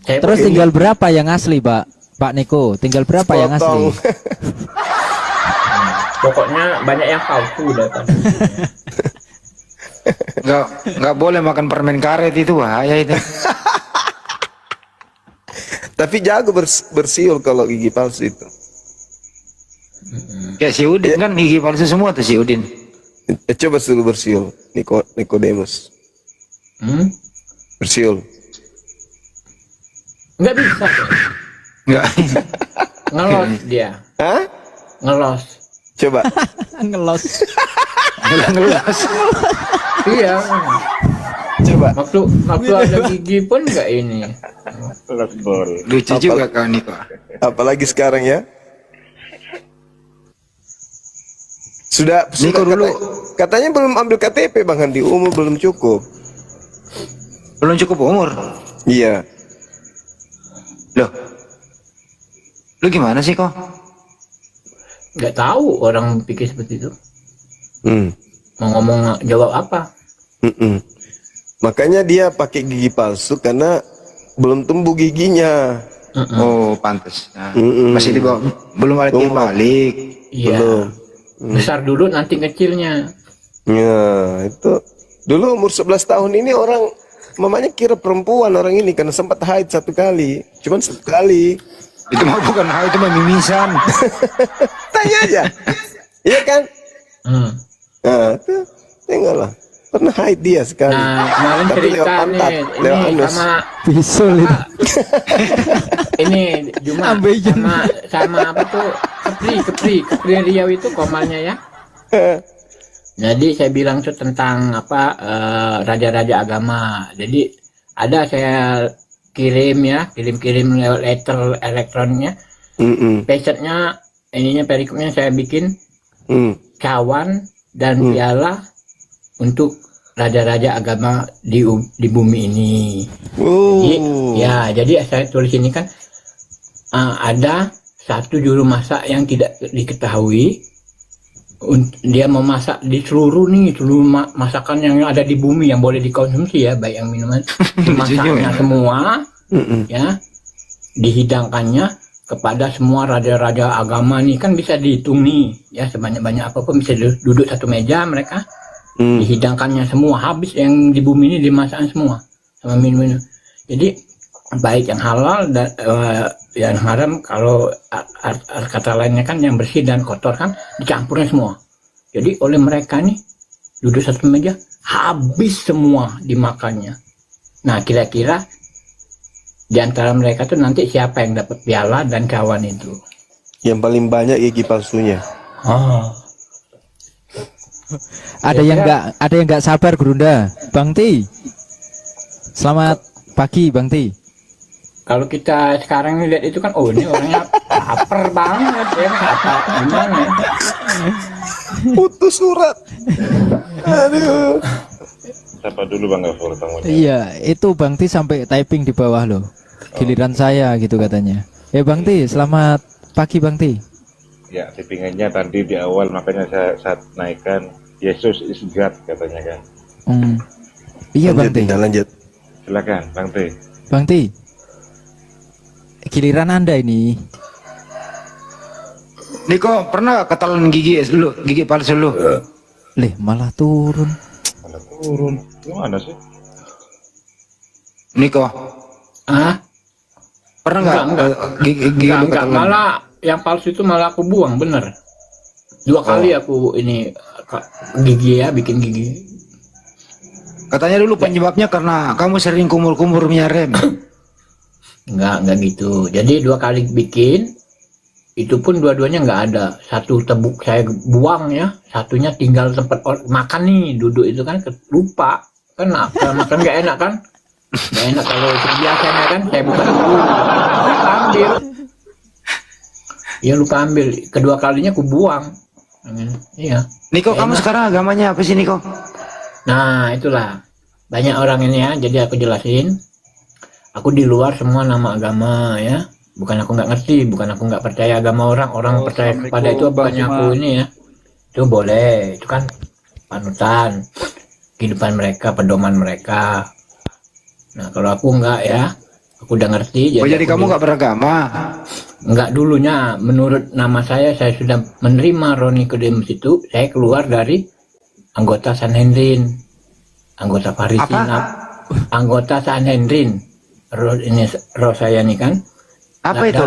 Terus tinggal berapa yang asli, Pak Niko? Tinggal berapa yang asli? Pokoknya banyak yang palsu daripada. Nggak boleh makan permen karet, itu bahaya itu. Tapi jago bersiul kalau gigi palsu itu. Kayak si Udin kan gigi palsu semua tuh si Udin. Coba dulu bersiul, Nicodemus. Bersiul. Nggak bisa. Nggak. Ngelos dia. Hah? Ngelos. Coba. Ngelos. Ngelas. Iya. Coba. Waktu ada gigi pun nggak ini. Lucu juga kau Niko. Apalagi sekarang ya. Sudah Niko dulu. Katanya belum ambil KTP Bang Handi, umur belum cukup. Belum cukup umur. Iya. Loh. Lu gimana sih kok? Nggak tahu orang pikir seperti itu. Hmm. Mau ngomong jawab apa? Mm-mm. Makanya dia pakai gigi palsu karena belum tumbuh giginya. Oh, pantes. Nah, Mm-mm. masih di bawah, belum balik balik. Iya. Belum. Besar dulu nanti kecilnya. Ya, itu. Dulu umur 11 tahun ini orang mamanya kira perempuan orang ini karena sempat haid 1 kali. Cuman 1 kali. Itu mah bukan hal, itu mah mimisan. Tanya aja. Iya kan? Hmm. Nah, itu tinggallah. Pernah haid dia sekali. Nah, kemarin Tapi cerita lewat pantat, nih, lewat ini anus. sama Bisul itu. ini Juma Ambeien. sama apa tuh Kepri Riau itu komalnya ya. Jadi saya bilang tuh tentang apa raja-raja agama. Jadi ada saya kirim lewat letter elektronnya. Pesetnya ininya perikopnya saya bikin cawan dan piala untuk raja-raja agama di bumi ini. Jadi saya tulis ini kan ada satu juru masak yang tidak diketahui. Dia memasak di seluruh masakan yang ada di bumi yang boleh dikonsumsi ya, baik yang minuman, dimasaknya semua, ya, dihidangkannya kepada semua raja-raja agama nih, kan bisa dihitung nih, ya, sebanyak-banyak apapun bisa duduk satu meja mereka, dihidangkannya semua, habis yang di bumi ini dimasakkan semua sama minum-minum. Jadi baik yang halal dan yang haram, kalau kata lainnya kan yang bersih dan kotor kan dicampurnya semua. Jadi oleh mereka nih duduk satu meja habis semua dimakannya. Nah kira-kira di antara mereka tuh nanti siapa yang dapat piala dan cawan itu? Yang paling banyak gigi palsunya. Ada yang nggak sabar Gurunda. Bang Ti. Selamat pagi Bang Ti. Kalau kita sekarang lihat itu kan, oh ini orangnya lapar banget ya, apa gimana ya? Putus surat. Aduh. Siapa dulu Bang Gafur tamunya? Iya, itu Bang Ti sampai typing di bawah loh. Giliran saya gitu katanya. Ya Bang Ti, selamat pagi Bang Ti. Ya, tippingannya tadi di awal makanya saya naikkan Yesus is God katanya kan. Iya Bang Ti. Lanjut. Silakan Bang T. Bang Ti. Giliran Anda ini. Niko pernah gak ketelan gigi palsu lu? Leh, malah turun. Mana turun? Gimana sih? Niko, pernah nggak gigi lu Enggak, ketelan? malah yang palsu itu malah aku buang, bener. 2 kali aku ini gigi ya, bikin gigi. Katanya dulu penyebabnya karena kamu sering kumur-kumur minyak rem. Enggak gitu. Jadi 2 kali bikin, itu pun dua-duanya nggak ada. Satu tebuk saya buang ya, satunya tinggal tempat makan nih, duduk itu kan lupa. Kan makan nggak enak kan? Nggak enak kalau biasanya kan saya buka dulu, lupa ambil. Ya lupa ambil. Kedua kalinya aku buang. Iya. Niko, kamu sekarang agamanya apa sih Niko? Nah itulah banyak orang ini ya. Jadi aku jelasin. Aku di luar semua nama agama ya. Bukan aku nggak ngerti, bukan aku nggak percaya agama orang percaya kepada itu bukannya aku ini ya. Itu boleh, itu kan panutan kehidupan mereka, pedoman mereka. Nah kalau aku nggak ya, aku udah ngerti. Jadi kamu nggak beragama? Nggak, dulunya menurut nama saya sudah menerima Roni Kodemus itu, saya keluar dari anggota Sanhedrin, anggota Farisin, anggota Sanhedrin. Ini roh saya nih kan. Apa itu?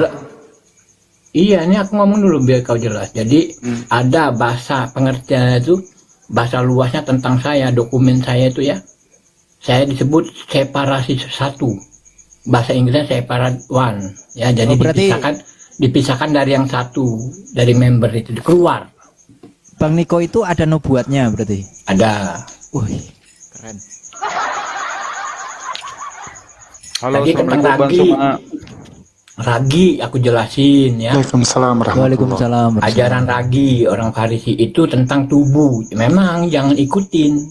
Iya, ini aku ngomong dulu biar kau jelas. Jadi ada bahasa pengertian itu, bahasa luasnya tentang saya, dokumen saya itu ya. Saya disebut separasi 1. Bahasa Inggrisnya separate one. Ya, jadi berarti dipisahkan dari yang satu, dari member itu keluar. Bang Niko itu ada nubuatnya berarti. Ada. Wih, keren. Halo, Tadi tentang Assalamualaikum Bang ragi. Suma. Ragi aku jelasin ya. Waalaikumsalam warahmatullahi. Waalaikumsalam. Ajaran ragi orang Farisi itu tentang tubuh. Memang jangan ikutin,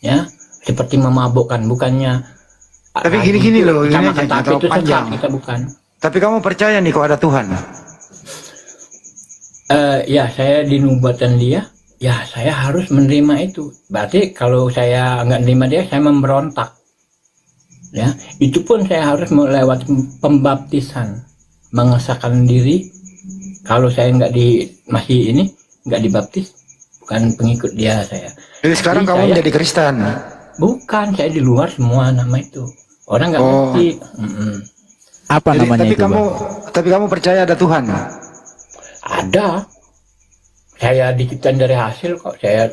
ya. Seperti memabukkan, bukannya. Tapi ragi gini-gini itu loh, kita ini makan aja, tape terlalu itu sesat, panjang. kita bukan. Tapi kamu percaya nih kok ada Tuhan? Ya saya dinubuatkan dia, ya saya harus menerima itu. Berarti kalau saya nggak menerima dia, saya memberontak. Ya, itu pun saya harus melewati pembaptisan, mengesahkan diri. Kalau saya masih nggak dibaptis, bukan pengikut dia saya. Jadi sekarang Jadi kamu saya- menjadi Kristen. Bukan, saya di luar semua nama itu. Orang nggak Oh. ngerti. Mm-mm. Apa Jadi, namanya itu, Bang? tapi kamu percaya ada Tuhan? Ada. Saya diciptain dari hasil kok. Saya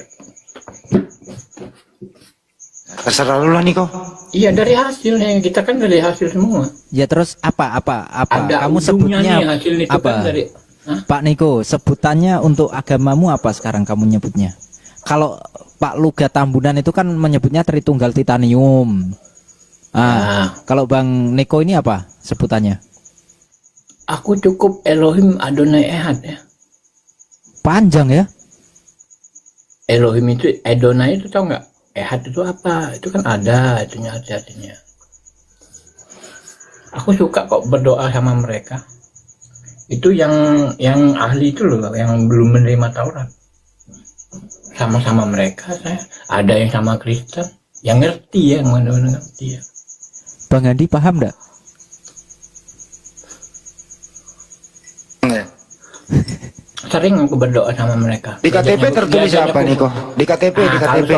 Terserah lu lah nih kok. iya dari hasil. Kita kan dari hasil semua. Ya terus apa? Ada Kamu ujungnya sebutnya nih hasil itu apa? kan dari. Hah? Pak Niko, sebutannya untuk agamamu apa sekarang kamu nyebutnya? Kalau Pak Luga Tambunan itu kan menyebutnya Tritunggal Titanium. Nah, Kalau Bang Niko ini apa sebutannya? aku cukup Elohim Adonai Ehad ya. Panjang ya? Elohim itu Adonai itu tau nggak? Ehad itu apa? Itu kan ada itunya artinya. Aku suka kok berdoa sama mereka. Itu yang ahli itu loh, yang belum menerima Taurat. Sama-sama mereka saya. Ada yang sama Kristen, yang ngerti ya, yang benar-benar ngerti ya. Bang Andi paham enggak? Sering aku berdoa sama mereka. Di KTP Diajaknya- tertulis diajaknya apa aku- nih kok? Di KTP, di Nah, KTP.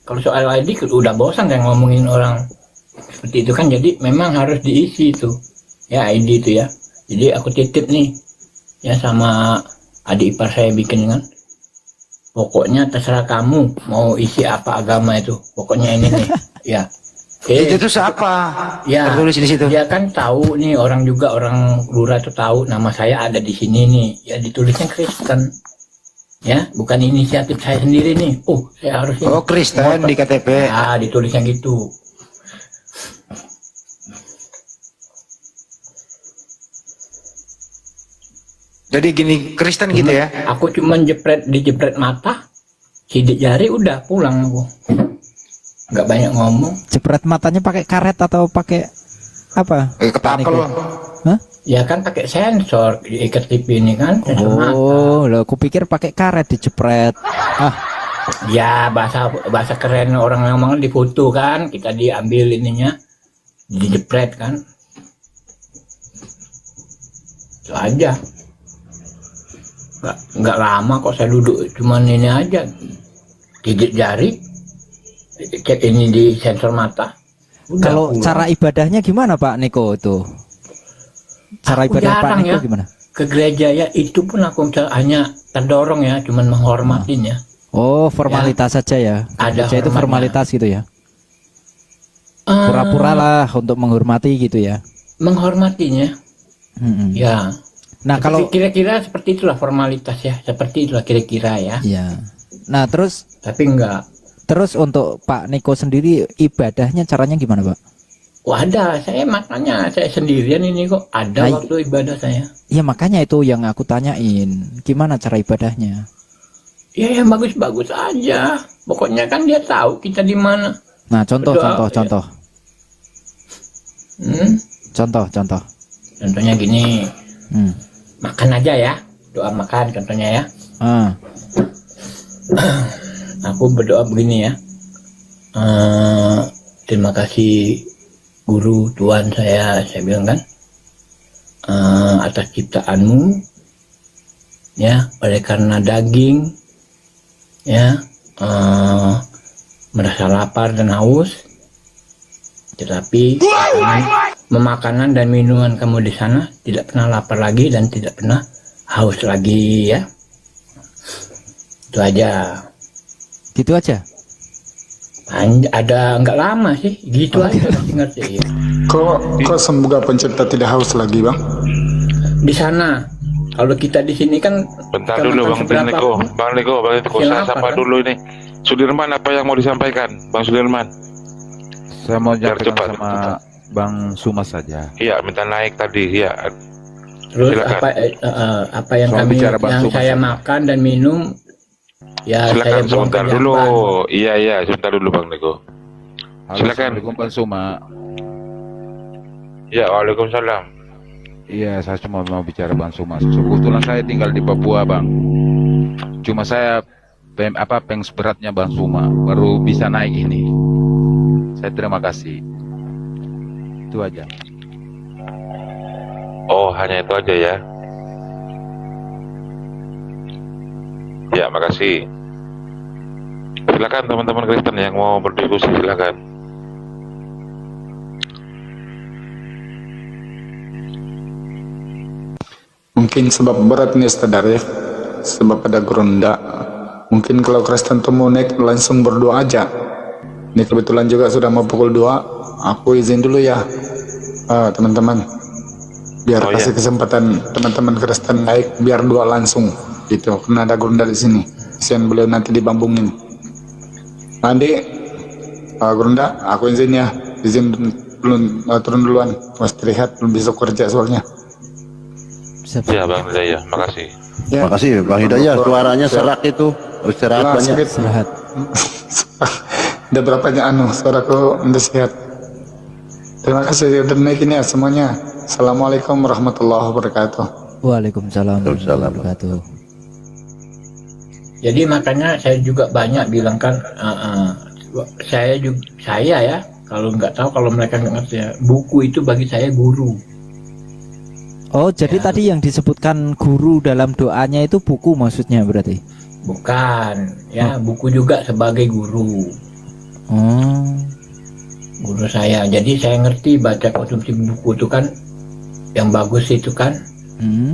kalau soal ID udah bosan kan ngomongin orang seperti itu kan, jadi memang harus diisi itu ya ID itu ya. Jadi aku titip nih ya sama adik ipar saya bikin kan. Pokoknya terserah kamu mau isi apa agama itu. Pokoknya ini nih ya. Itu tuh siapa? Ya, Tertulis di situ. dia kan tahu nih, orang juga orang lurah tuh tahu nama saya ada di sini nih. Ya ditulisnya Kristen. Ya, bukan inisiatif saya sendiri nih. Oh, saya harus ini. Oh, Kristen di KTP. Ah, ditulisnya gitu. Jadi gini, Kristen gitu ya? Aku cuma dijepret mata, sidik jari udah pulang aku. Nggak banyak ngomong. Jepret matanya pakai karet atau pakai apa? Ketapel. Hah? Ya kan pakai sensor diikat TV ini kan. Sensor mata. Oh, loh, aku pikir pakai karet dijepret. Ah, Ya bahasa keren orang ngomong difoto kan, kita diambil ininya, dijepret kan. Itu aja. Nggak lama kok saya duduk, cuman ini aja, gigit jari, cek ini di sensor mata. Udah, kalau pulang. cara ibadahnya gimana Pak Niko itu? Cara Aku ibadah Pak jarang Niko ya gimana? ke gereja ya, itu pun aku hanya terdorong ya, cuman menghormatin ya. Oh, formalitas saja ya. Ada Gereja itu hormatnya. formalitas gitu ya. Pura-pura lah untuk menghormati gitu ya. Menghormatinya, Mm-mm. ya. Nah, kalau Kira-kira seperti itulah formalitas ya, seperti itulah kira-kira ya. ya. Nah, terus Tapi enggak. terus untuk Pak Niko sendiri ibadahnya caranya gimana, Pak? Wah, ada, saya makanya saya sendirian ini kok ada Hai. waktu ibadah saya. Ya makanya itu yang aku tanyain. Gimana cara ibadahnya? Ya yang bagus-bagus aja. Pokoknya kan dia tahu kita di mana. Nah, contoh Berdoa, contoh ya. contoh. Contoh. Contohnya gini, Hmm. makan aja ya. Doa makan contohnya ya. Ah. Aku berdoa begini ya. Terima kasih guru Tuhan saya bilang kan, atas ciptaanmu ya, oleh karena daging ya merasa lapar dan haus, tetapi memakanan dan minuman kamu di sana tidak pernah lapar lagi dan tidak pernah haus lagi ya. Itu aja. Gitu aja. Ada nggak lama sih, gitu aja ngerti ya. Kok semoga pencipta tidak haus lagi, Bang? Di sana Kalau kita di sini kan Bentar kecamatan dulu Bang seberapa Niko, pun Bang Niko, masih saya lapar sapa kan. dulu ini. Sudirman, apa yang mau disampaikan, Bang Sudirman? Saya mau Biar menyampaikan cepat. sama Bang Sumas saja. Iya, minta naik tadi, iya. Terus Silakan. apa yang Soal kami bicara Bang yang Sumas saya tadi. makan dan minum ya saya Silakan buang ke sebentar dulu. jamban. Iya, sebentar dulu Bang Niko. Halo, Silakan. Assalamualaikum Bang Suma. Ya, waalaikumsalam. Iya, saya cuma mau bicara Bang Sumas. Kebetulan saya tinggal di Papua, Bang. Cuma saya pengs beratnya Bang Suma baru bisa naik ini. Saya terima kasih. Itu aja. Oh, hanya itu aja ya. Ya, makasih. Silakan teman-teman Kristen yang mau berdiskusi, silakan. Mungkin sebab berat nih Ustaz Arif, sebab ada geronda. Mungkin kalau Kristen tuh mau naik langsung berdoa aja. Ini kebetulan juga sudah mau pukul 2. Aku izin dulu ya, teman-teman. Biar Oh, kasih iya. kesempatan teman-teman Kristen naik, biar doa langsung. Gitu, karena ada geronda di sini. Kasihan beliau nanti dibambungin. Andi, geronda, aku izin ya. Izin belum turun duluan. Mas terlihat belum bisa kerja soalnya. Ya, Bang Hidayah, makasih. Ya. Makasih Bang Hidayah, suaranya serak itu. Harus istirahat Lah, banyak. sakit. Istirahat. Udah berapanya suaraku udah sehat. Terima kasih udah naikin ya semuanya. Assalamualaikum warahmatullahi wabarakatuh. Waalaikumsalam warahmatullahi wabarakatuh. Jadi makanya saya juga banyak bilang kan saya ya kalau nggak tahu kalau mereka nggak ngerti ya, buku itu bagi saya guru. Oh, jadi Ya. tadi yang disebutkan guru dalam doanya itu buku maksudnya berarti? Bukan, ya buku juga sebagai guru. Oh, Guru saya. Jadi saya ngerti baca konsumsi buku itu kan yang bagus itu kan.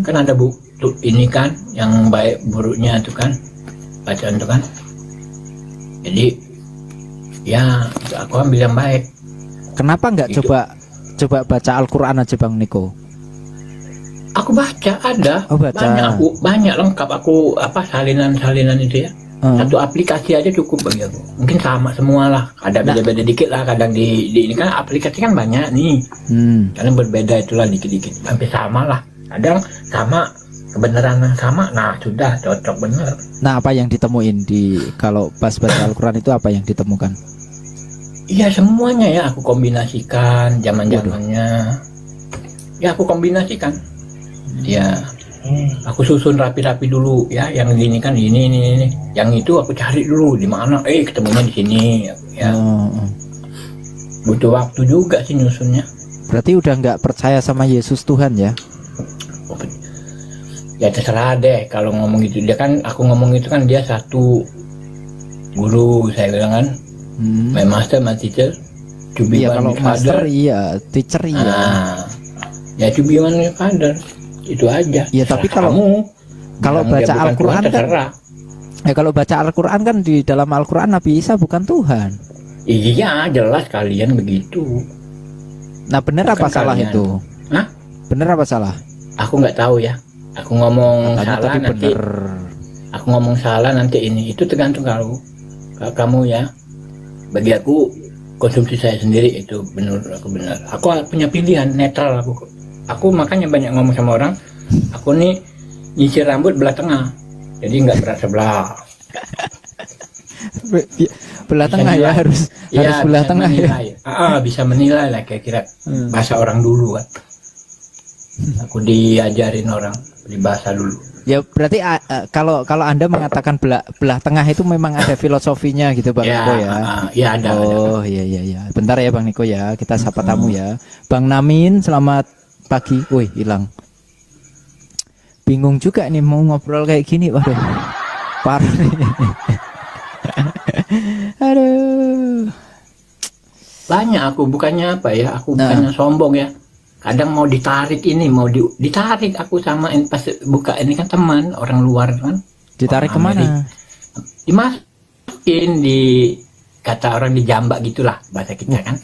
Kan ada buku ini kan yang baik buruknya itu kan. Bacaan itu kan. Jadi ya aku ambil yang baik. kenapa nggak Itu. coba baca Al-Quran aja Bang Niko? Aku baca ada. Oh, baca. Banyak lengkap aku salinan-salinan itu ya. Hmm. Satu aplikasi aja cukup bagi aku. Mungkin sama semua lah. Ada beda-beda dikit lah. Kadang di ini kan aplikasi kan banyak nih. Kadang berbeda itulah dikit-dikit. Hampir sama lah. Kadang sama kebenaran yang sama. Nah sudah cocok bener. Nah, apa yang ditemuin kalau pas baca Al-Quran itu apa yang ditemukan? Iya semuanya ya aku kombinasikan zaman-zamannya. Ya aku kombinasikan. Ya. Aku susun rapi-rapi dulu ya, yang gini kan ini. Yang itu aku cari dulu di mana, ketemunya di sini ya. Butuh waktu juga sih nyusunnya. Berarti udah nggak percaya sama Yesus Tuhan ya? Ya terserah deh kalau ngomong gitu. Dia kan aku ngomong itu kan dia satu guru saya bilang kan. My master, my teacher. To be Iya, one kalau with master father. iya, teacher iya. Ya to be one with father. Itu aja. Iya, tapi Terserah kalau kamu. Bilang baca dia bukan Al-Quran Tuhan, kan, terserah. ya kalau baca Al-Quran kan di dalam Al-Quran Nabi Isa bukan Tuhan. Iya jelas kalian begitu. Nah, bener Bukan apa salah kalian. itu? Hah? Bener apa salah? Aku nggak tahu ya. Aku ngomong Katanya salah tadi nanti. bener. Aku ngomong salah nanti ini. Itu tergantung kamu ya. Bagi aku konsumsi saya sendiri itu benar aku benar. Aku punya pilihan netral aku. Aku makanya banyak ngomong sama orang. Aku nih nyisir rambut belah tengah. Jadi nggak berat sebelah. Belah Bisa tengah ya, nilai. harus Iya, belah bisa tengah ya. menilai. Bisa menilai lah kira-kira bahasa orang dulu kan. Aku diajarin orang di bahasa dulu. Ya berarti kalau Anda mengatakan belah tengah itu memang ada filosofinya gitu Bang Ya, Niko ya. ya ada. Oh iya. Bentar ya Bang Niko ya, kita sapa tamu ya. Bang Namin, selamat pagi. Wih, hilang. Bingung juga nih mau ngobrol kayak gini, waduh. Parah nih. Aduh. Banyak aku bukannya apa ya, aku bukannya sombong ya. Kadang mau ditarik ini, mau ditarik aku sama pas buka ini kan teman orang luar kan. Ditarik Orang kemana? Dimasukin di kata orang dijambak gitulah bahasa kita kan.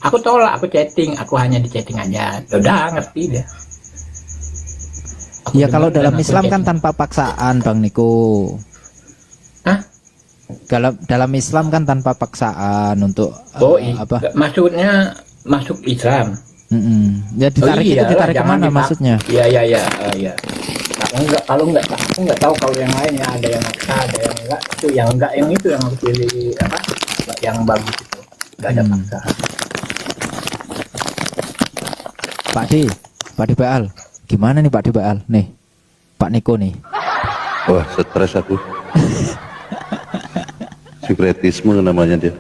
Aku tolak, aku chatting, aku hanya di chatting aja. Udah ngerti dia. Ya kalau dengar dan dalam aku Islam kan lihat. tanpa paksaan, Bang Niko. Hah? Dalam Islam kan tanpa paksaan untuk apa? Maksudnya masuk Islam. Ya ditarik itu iyalah, ditarik jangan kemana maksudnya? Iya. Kalau enggak aku enggak tahu kalau yang lain ya, ada yang maksa, ada yang enggak. Itu yang enggak, yang itu yang aku pilih apa? Yang bagus itu. Enggak ada paksa. Pak D Baal. Gimana nih Pak D Baal? Nih. Pak Niko nih. Wah, stres aku. Sikretisme namanya dia.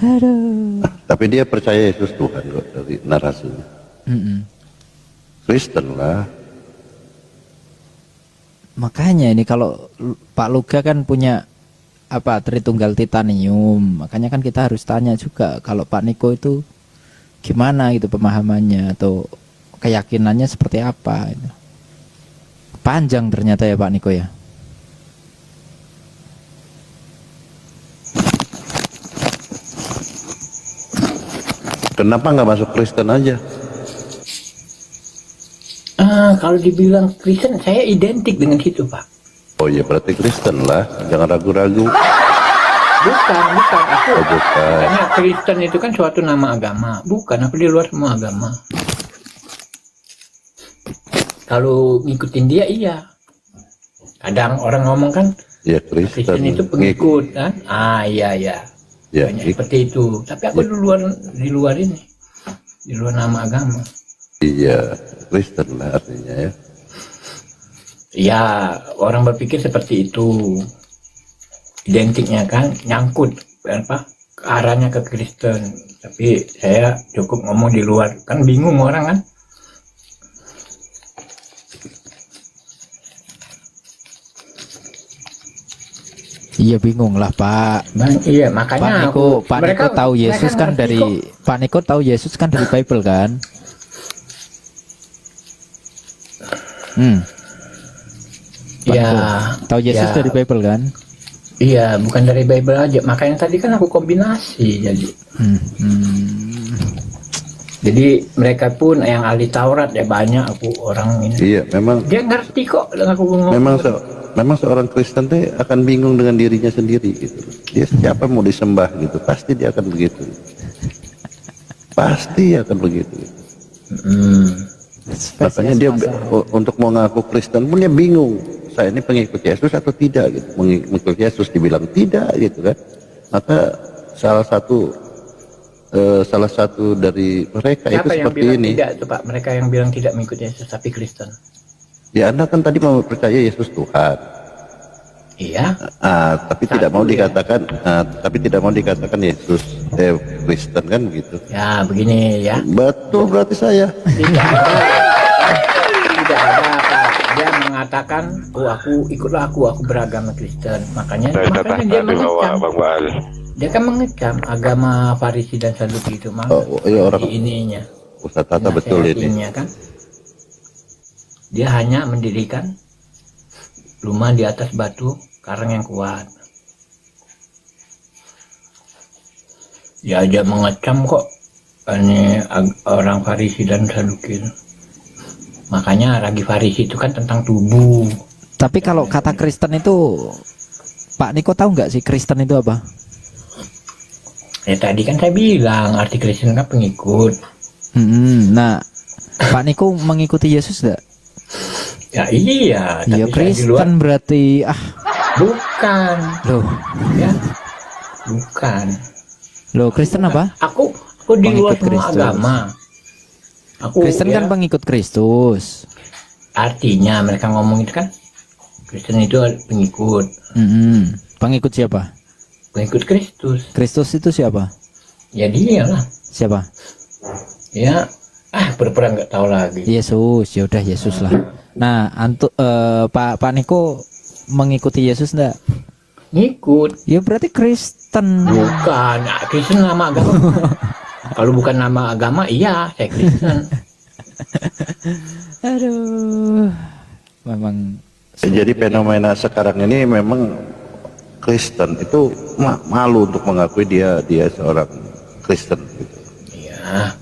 Aduh. Tapi dia percaya Yesus Tuhan kok dari narasinya. Kristen lah. Makanya ini kalau Pak Luga kan punya apa Tritunggal Titanium, makanya kan kita harus tanya juga kalau Pak Niko itu gimana gitu pemahamannya atau keyakinannya seperti apa gitu. Panjang ternyata ya Pak Niko ya. Kenapa nggak masuk Kristen aja? Kalau dibilang Kristen, saya identik dengan situ, Pak. Oh iya, berarti Kristen lah. Jangan ragu-ragu. Bukan. Aku Oh, bukan. karena Kristen itu kan suatu nama agama. Bukan, aku di luar semua agama. Kalau ngikutin dia, iya. Kadang orang ngomong kan, Ya Kristen. Kristen itu pengikut, kan? Iya. Ya, Banyak seperti itu. Tapi aku di luar ini. Di luar nama agama. iya, Kristen lah artinya ya. Ya, orang berpikir seperti itu. Identiknya kan nyangkut apa arahnya ke Kristen. Tapi saya cukup ngomong di luar. Kan bingung orang kan. Iya bingung lah Pak. Iya, makanya Pak Niko tahu Yesus kan dari Pak Niko tahu Yesus kan dari Bible kan? Pak Ya, Niko, tahu Yesus ya. dari Bible kan? Iya, bukan dari Bible aja. Makanya tadi kan aku kombinasi jadi. Jadi mereka pun yang ahli Taurat ya banyak aku orang ini. Iya, memang. Dia ngerti kok dengan aku ngomong. Memang seorang Kristen tuh akan bingung dengan dirinya sendiri gitu. Dia siapa mau disembah gitu, pasti dia akan begitu. Pasti akan begitu. Makanya dia untuk mau ngaku Kristen pun dia bingung. Saya ini pengikut Yesus atau tidak gitu. Mengikut Yesus dibilang tidak gitu kan. Maka salah satu dari mereka Siapa itu yang seperti bilang ini. tidak itu Pak? Mereka yang bilang tidak mengikuti Yesus tapi Kristen. Ya Anda kan tadi mau percaya Yesus Tuhan. Iya. Tapi tidak mau dikatakan Yesus Kristen kan begitu. Ya begini ya. Betul berarti saya. Tidak ada Pak. Dia mengatakan, aku ikutlah aku beragama Kristen. Makanya dia mengecam. Dia kan mengecam agama Farisi dan Saduki itu mah. Iya orang ininya. Ustaz Tata betul ini. Kan? Dia hanya mendirikan rumah di atas batu karang yang kuat. Dia aja mengecam kok ini orang Farisi dan Saduki. Makanya ragi Farisi itu kan tentang tubuh. Tapi kalau kata Kristen itu Pak Niko tahu nggak sih Kristen itu apa? Ya tadi kan saya bilang arti Kristen kan pengikut. Nah, Pak Niko mengikuti Yesus nggak? Ya iya. Iya Kristen berarti Bukan. Loh. Ya. Bukan. Loh Kristen apa? Aku di luar semua agama. Kristen kan pengikut Kristus. Artinya mereka ngomong itu kan Kristen itu pengikut. Pengikut siapa? Pengikut Kristus. Kristus itu siapa? Ya dia lah. Siapa? Ya pura-pura nggak tahu lagi. Yesus, ya udah Yesus lah. Nah, Pak Niko mengikuti Yesus enggak? Ngikut. Ya berarti Kristen. Bukan, Kristen nama agama. Kalau bukan nama agama, iya saya Kristen. Aduh, memang. Jadi fenomena sekarang ini memang Kristen itu malu untuk mengakui dia seorang Kristen. Gitu. Iya.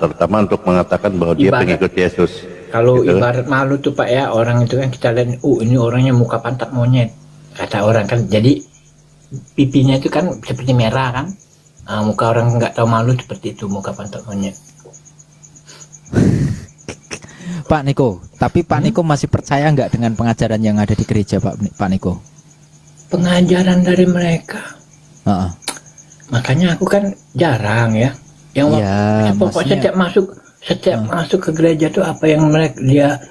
Terutama untuk mengatakan bahwa dia pengikut Yesus. Kalau Gitu. ibarat malu tuh Pak ya, orang itu kan kita lihat, ini orangnya muka pantat monyet. Kata orang kan, jadi pipinya itu kan seperti merah kan. Muka orang nggak tahu malu seperti itu, muka pantat monyet. Pak Niko, tapi Pak Niko masih percaya nggak dengan pengajaran yang ada di gereja, Pak Niko? Pengajaran dari mereka. Heeh. Makanya aku kan jarang ya. Yang Ya, pokoknya maksudnya- setiap masuk ke gereja tuh apa yang mereka dia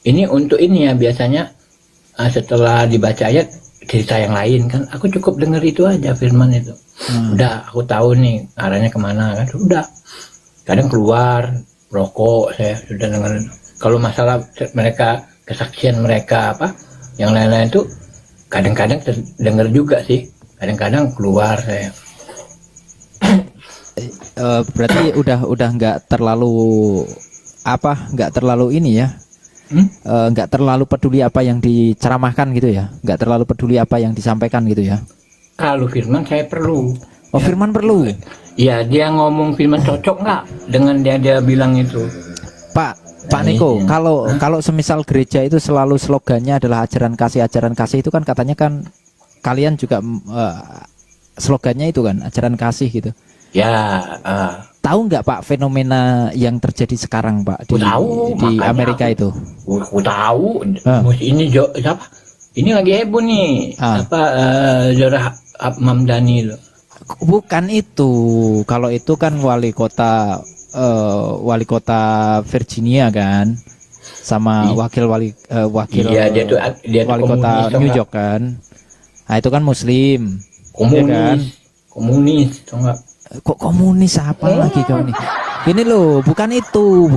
ini untuk ini ya biasanya setelah dibaca ayat cerita yang lain kan. Aku cukup dengar itu aja firman itu. Udah aku tahu nih arahnya kemana kan. Udah. Kadang keluar rokok saya sudah dengar. Kalau masalah mereka kesaksian mereka apa yang lain-lain tuh kadang-kadang dengar juga sih. Kadang-kadang keluar saya. Berarti udah nggak terlalu nggak terlalu ini ya, nggak terlalu peduli apa yang diceramahkan gitu ya, nggak terlalu peduli apa yang disampaikan gitu ya. Kalau firman saya perlu. Oh firman perlu. Iya dia ngomong firman cocok nggak dengan dia bilang itu. Pak Niko, kalau semisal gereja itu selalu slogannya adalah ajaran kasih itu kan katanya kan kalian juga slogannya itu kan ajaran kasih gitu. Ya. Tahu nggak Pak fenomena yang terjadi sekarang Pak di Amerika itu? Aku tahu. Ini siapa? Ini lagi heboh nih. Zora Mamdani itu. Bukan itu. Kalau itu kan wali kota Virginia kan, sama wakil Iya, dia wali kota New York kan. Nah itu kan Muslim. Komunis. Ya kan? Komunis, tau nggak? Kok komunis apa lagi kau ini? Ini loh, bukan itu.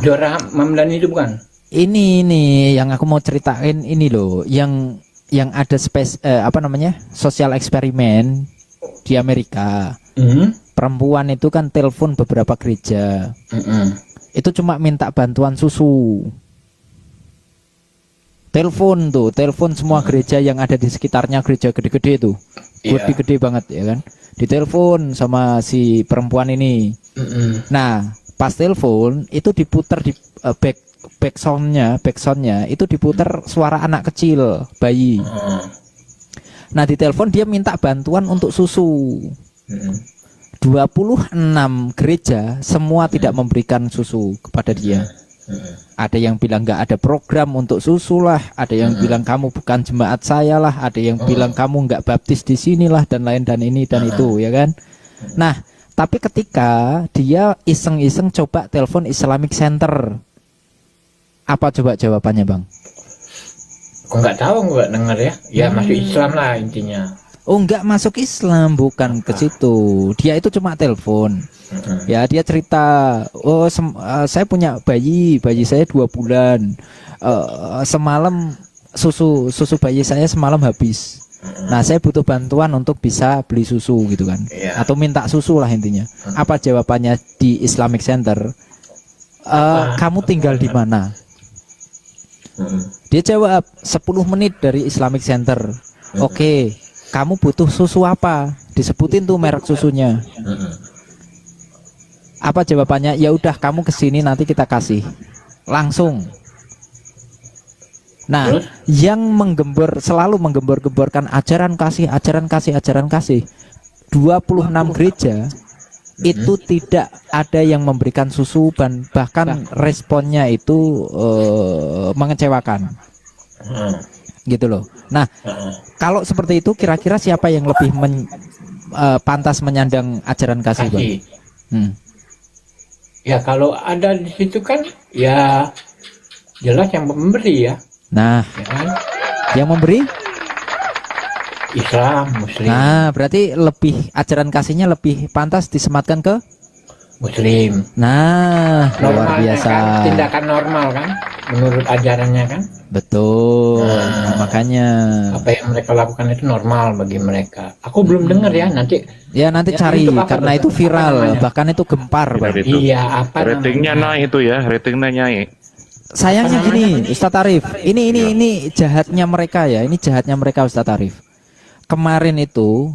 Zora Mamdani itu bukan? Ini yang aku mau ceritain ini loh, yang ada sosial eksperimen di Amerika. Perempuan itu kan telepon beberapa gereja. Itu cuma minta bantuan susu. Telepon semua gereja yang ada di sekitarnya, gereja gede-gede itu. Gede banget ya kan. Ditelepon sama si perempuan ini. Nah, pas telepon itu diputar di back soundnya itu diputar suara anak kecil, bayi. Nah, di telepon dia minta bantuan untuk susu. 26 gereja semua tidak memberikan susu kepada dia. Ada yang bilang nggak ada program untuk susu lah, ada yang bilang kamu bukan jemaat saya lah, ada yang bilang kamu nggak baptis di sinilah dan lain dan ini dan itu ya kan. Nah, tapi ketika dia iseng-iseng coba telepon Islamic Center, apa coba jawabannya Bang? Kok nggak tahu, nggak dengar ya? Ya masuk Islam lah intinya. Oh nggak masuk Islam, bukan ke situ. Dia itu cuma telepon. Ya dia cerita, saya punya bayi saya 2 bulan. Semalam susu bayi saya semalam habis. Nah saya butuh bantuan untuk bisa beli susu gitu kan, atau minta susu lah intinya. Apa jawabannya di Islamic Center? Kamu tinggal di mana? Dia jawab 10 menit dari Islamic Center. Oke. Kamu butuh susu apa? Disebutin tuh merek susunya. Apa jawabannya? Ya udah kamu kesini nanti kita kasih. Langsung. Nah, yang selalu menggembor-gemborkan ajaran kasih. 26 gereja itu tidak ada yang memberikan susu dan bahkan responnya itu mengecewakan. Gitu loh. Nah, kalau seperti itu kira-kira siapa yang lebih pantas menyandang ajaran kasih, Bang? Ya kalau ada di situ kan ya jelas yang memberi ya. Nah, Ya kan? yang memberi Islam, Muslim. Nah, berarti lebih ajaran kasihnya lebih pantas disematkan ke Muslim. Nah, luar Normalnya biasa. kan, tindakan normal kan menurut ajarannya kan. Betul. Nah, makanya Apa yang mereka lakukan itu normal bagi mereka. Aku belum dengar ya, nanti nanti cari YouTube apa karena tuh? itu viral, Apa namanya? bahkan itu gempar, Bang. Iya, apa Ratingnya naik itu ya, ratingnya naik. Sayangnya gini, Ustadz Arif, ini jahatnya mereka ya, ini jahatnya mereka Ustadz Arif. Kemarin itu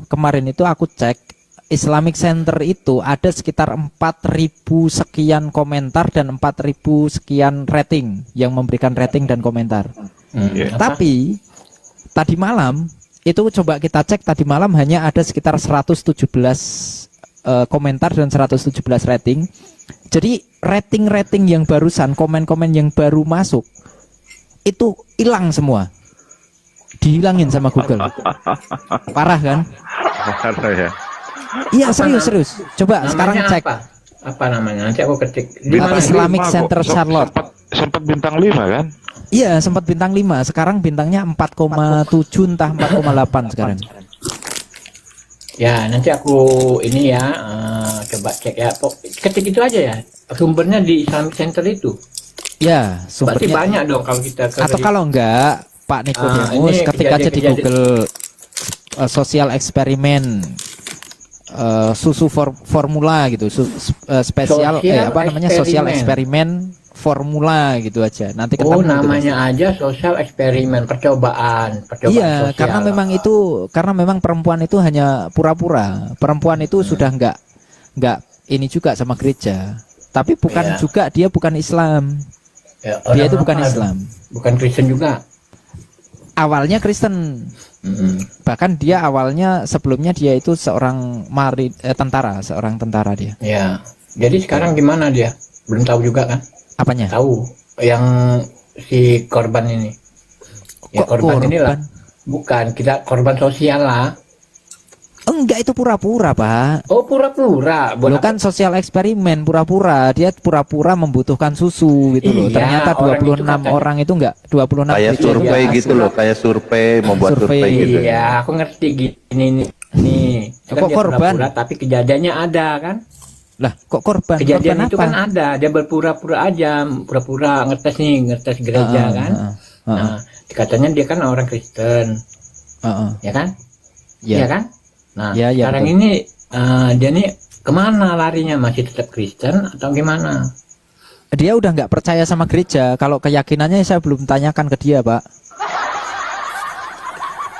aku cek Islamic Center itu ada sekitar 4.000 sekian komentar dan 4.000 sekian rating yang memberikan rating dan komentar. Tapi tadi malam itu coba kita cek, tadi malam hanya ada sekitar 117 komentar dan 117 rating. Jadi rating-rating yang barusan, komen-komen yang baru masuk itu hilang semua. Dihilangin sama Google. Parah kan? Parah ya. Iya, serius. Coba Namanya sekarang cek. Apa namanya? Nanti aku ketik. Islamic Center Charlotte. Sempat bintang 5 kan? Iya, sempat bintang 5. Sekarang bintangnya 4,7 entah 4,8 sekarang. Ya, nanti aku ini ya coba cek ya. Ketik itu aja ya. Sumbernya di Islamic Center itu. Ya, Berarti sumbernya. banyak dong kalau kita Atau kalau enggak, Pak Nikodemus, ini ketik aja di kejadian- Google sosial eksperimen susu formula gitu, spesial Sosial apa namanya sosial eksperimen. eksperimen formula gitu aja. Nanti ketemu Oh, gitu, Mas. namanya aja sosial eksperimen, percobaan Iya, sosial. karena memang perempuan itu hanya pura-pura. Perempuan itu sudah enggak ini juga sama gereja. Tapi bukan Iya. juga, dia bukan Islam. Ya, Dia itu orang bukan apa? Islam. Bukan Kristen juga. Awalnya Kristen. Bahkan dia awalnya sebelumnya dia itu seorang tentara, seorang tentara dia. Ya. Jadi sekarang gimana dia? Belum tahu juga kan? Apanya? Tahu yang si korban ini. Ya Kok korban inilah. korban? Bukan, kita korban sosial lah. Enggak, itu pura-pura, Pak. Oh, pura-pura. Lo kan sosial eksperimen, pura-pura. Dia pura-pura membutuhkan susu gitu loh. Iya, Ternyata orang 26 itu katanya. orang itu enggak 26 Kayak gereja itu survei enggak gitu loh, kayak survei, membuat Survei. survei gitu. Iya, aku ngerti gini nih. Kan Kok dia korban? pura-pura, tapi kejadiannya ada kan? Lah, kok korban? Kejadian Korban itu apa? kan ada, dia berpura-pura aja, pura-pura ngetes gereja kan. Nah, katanya dia kan orang Kristen, ya kan? Ya. Iya kan? Nah, Ya, ya, sekarang betul. ini dia nih kemana larinya? Masih tetap Kristen atau gimana? Dia udah nggak percaya sama gereja. Kalau keyakinannya saya belum tanyakan ke dia, Pak.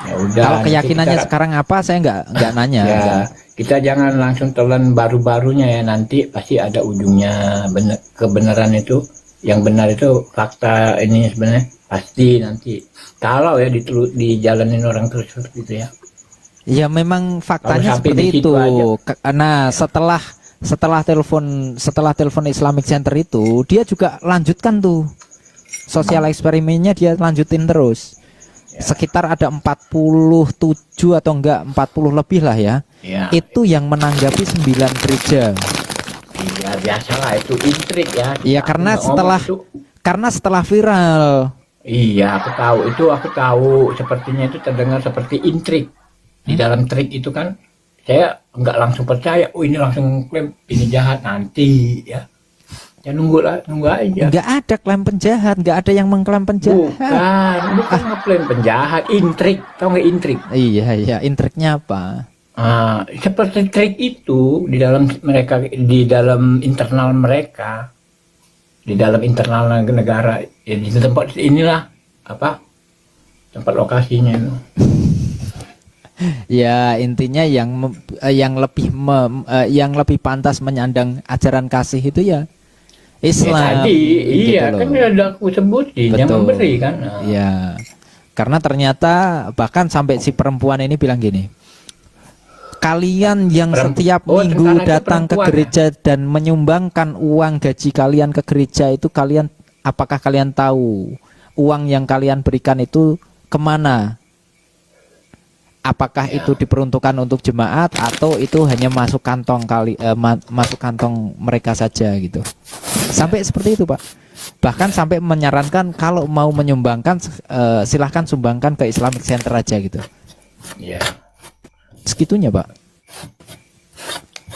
Ya udah. Kalau nanti keyakinannya kita- sekarang apa, saya nggak nanya. Ya, kita jangan langsung telan baru-barunya ya, nanti pasti ada ujungnya. Kebenaran itu, yang benar itu fakta ini sebenarnya pasti nanti. Kalau ya dijalanin orang terus gitu ya. Ya memang faktanya Kalau sampai seperti di situ itu. aja. Nah, setelah telepon Islamic Center itu, dia juga lanjutkan tuh sosial eksperimennya, dia lanjutin terus. Sekitar ada 47 atau enggak 40 lebih lah ya. Ya. Itu yang menanggapi 9 gereja. Iya, biasalah itu intrik ya. Iya, karena setelah viral. Iya, aku tahu sepertinya itu terdengar seperti intrik. Di dalam trik itu kan saya nggak langsung percaya, oh ini langsung klaim ini jahat nanti ya. Ya nunggu aja. Enggak ada klaim penjahat, enggak ada yang mengklaim penjahat. Bukan ngeklaim penjahat, intrik, tau nggak intrik? Iya, intriknya apa? Seperti trik itu di dalam internal mereka, di dalam internal negara, ya di tempat inilah tempat lokasinya itu. Ya intinya yang lebih pantas menyandang ajaran kasih itu ya Islam. Ya, tadi, iya gitu kan loh. udah aku sebutin yang Betul. memberi kan. Iya. Karena ternyata bahkan sampai si perempuan ini bilang gini, kalian yang setiap minggu tentara itu datang ke perempuan, gereja dan menyumbangkan uang gaji kalian ke gereja itu, apakah kalian tahu uang yang kalian berikan itu kemana? Apakah itu diperuntukkan untuk jemaat atau itu hanya masuk kantong masuk kantong mereka saja gitu. Sampai seperti itu, Pak. Bahkan sampai menyarankan kalau mau menyumbangkan silahkan sumbangkan ke Islamic Center aja gitu. Iya. Segitunya, Pak.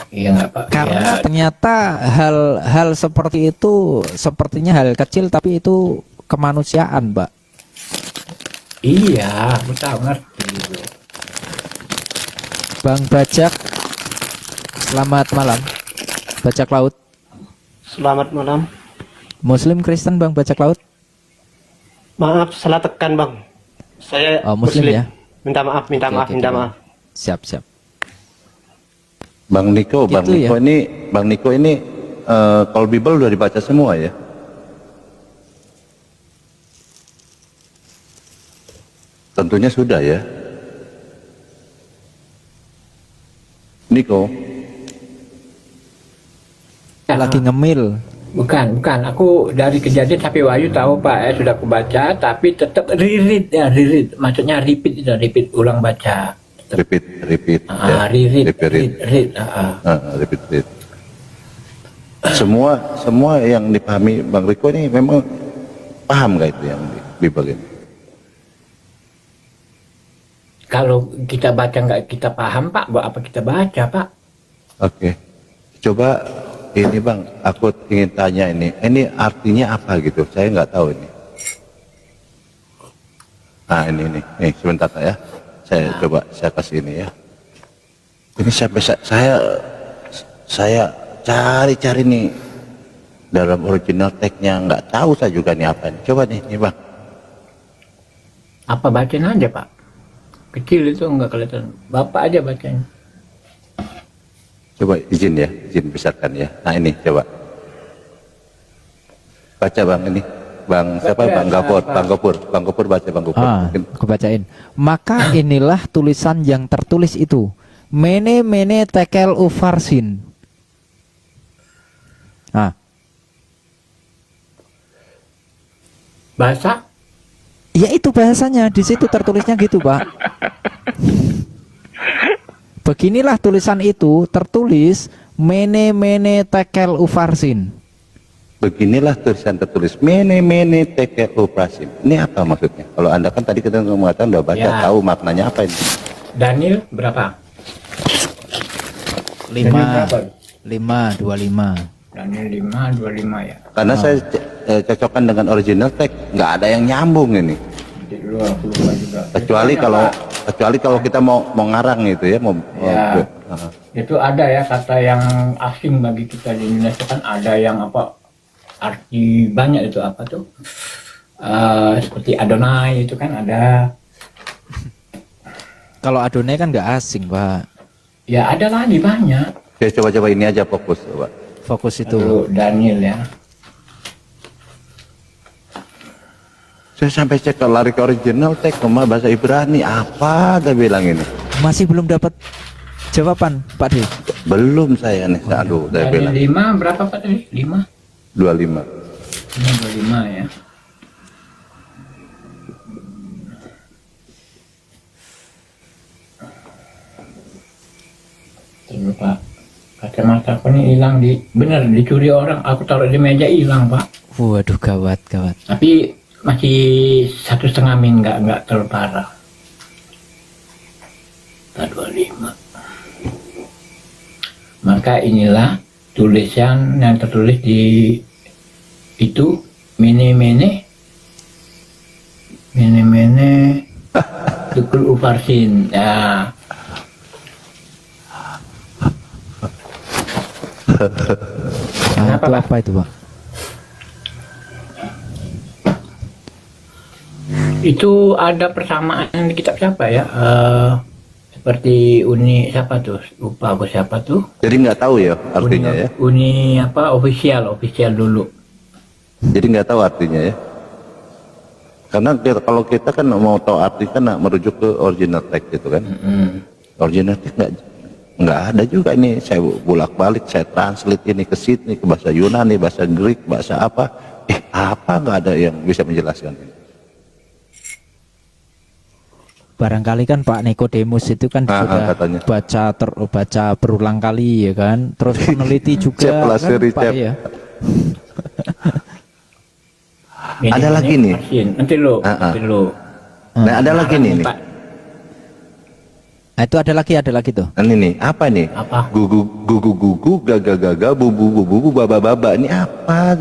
Iya nggak Pak. Karena Ya, ternyata hal seperti itu sepertinya hal kecil tapi itu kemanusiaan, Pak. iya, aku tahu ngerti. Bang Bajak, selamat malam. Bajak Laut. Selamat malam. Muslim Kristen Bang Bajak Laut? Maaf, salah tekan bang. Saya Oh, Muslim ya? Minta maaf, minta Oke, maaf, oke, minta oke, Bang. maaf. Siap. Bang Niko, Gitu ya. Bang Niko ini kalau Bible udah dibaca semua ya? Tentunya sudah ya. Niko, Lagi ngemil. Bukan. Aku dari Kejadian sampai Wahyu tahu Pak, sudah aku baca, tapi tetap reread ya, reread. Maksudnya repeat ulang baca. repeat Reread. repeat. Semua yang dipahami Bang Riko ini memang paham nggak itu yang di Bible ini? Kalau kita baca nggak kita paham Pak, buat apa kita baca Pak? Oke, coba ini Bang, aku ingin tanya ini artinya apa gitu? Saya nggak tahu ini. Nah ini sebentar ya, saya kasih ini ya. Ini sampai saya cari nih dalam original text-nya, nggak tahu saya juga nih apa nih. Coba nih Bang. Apa bacain aja Pak? Kecil itu nggak kelihatan. Bapak aja bacanya. Coba izin besarkan ya. Nah ini coba. Baca Bang ini. Bang siapa? Bang Gopur baca Bang Gopur. Aku bacain. Maka inilah tulisan yang tertulis itu. Mene tekel ufarsin. Nah, Bahasa? ya itu bahasanya, di situ tertulisnya gitu, Pak. Beginilah tulisan itu tertulis mene tekel ufarsin. Beginilah tulisan tertulis mene tekel ufarsin. Ini apa maksudnya? Kalau Anda kan tadi kita mengatakan udah baca, Ya. tahu maknanya apa ini. Daniel berapa? 5:25. Daniel 5:25 ya. Karena saya cocokkan dengan original text, nggak ada yang nyambung ini. Nanti dulu aku lupa juga. Kecuali kalau kita mau ngarang gitu ya, Ya. Itu ada ya kata yang asing bagi kita di Indonesia, kan ada yang apa arti banyak itu apa tuh, seperti Adonai itu kan ada. Kalau Adonai kan nggak asing, Pak. Ya ada lagi banyak. Saya coba ini aja fokus, Pak. Fokus itu. Dulu Daniel ya. Saya sampai cek lari ke original text sama bahasa Ibrani, apa dia bilang ini? Masih belum dapat jawaban, Pak D. Belum saya nih, aduh, saya Daniel bilang 5 berapa Pak tadi? 5? 25. 25 ya. Tunggu Pak, kacamata aku ini hilang bener dicuri orang, aku taruh di meja hilang Pak. Waduh, gawat. Tapi masih 1,5 min, nggak terlalu parah. 25. Maka inilah tulisan yang tertulis di itu mene tukul ufarsin ya. Nah, itu apa itu, Pak? Itu ada persamaan di kitab siapa ya? Seperti uni siapa tuh? Lupa aku siapa tuh. Jadi nggak tahu ya artinya ya? Uni apa official dulu. Jadi nggak tahu artinya ya? Karena kalau kita kan mau tahu arti kan merujuk ke original text gitu kan? Original text nggak ada juga ini. Saya bolak-balik, saya translate ini ke sini, ke bahasa Yunani, bahasa Greek, bahasa apa? Apa nggak ada yang bisa menjelaskan ini? Barangkali kan Pak Nikodemus itu kan sudah katanya. baca berulang kali ya kan, terus meneliti juga kan, Pak ya. Ada lagi nih. Nanti lo. Nah ada lagi nih. Nah, itu ada lagi tuh. Ini nih, apa nih? Apa? Gugu, gaga, bubu, baba. Ini apa?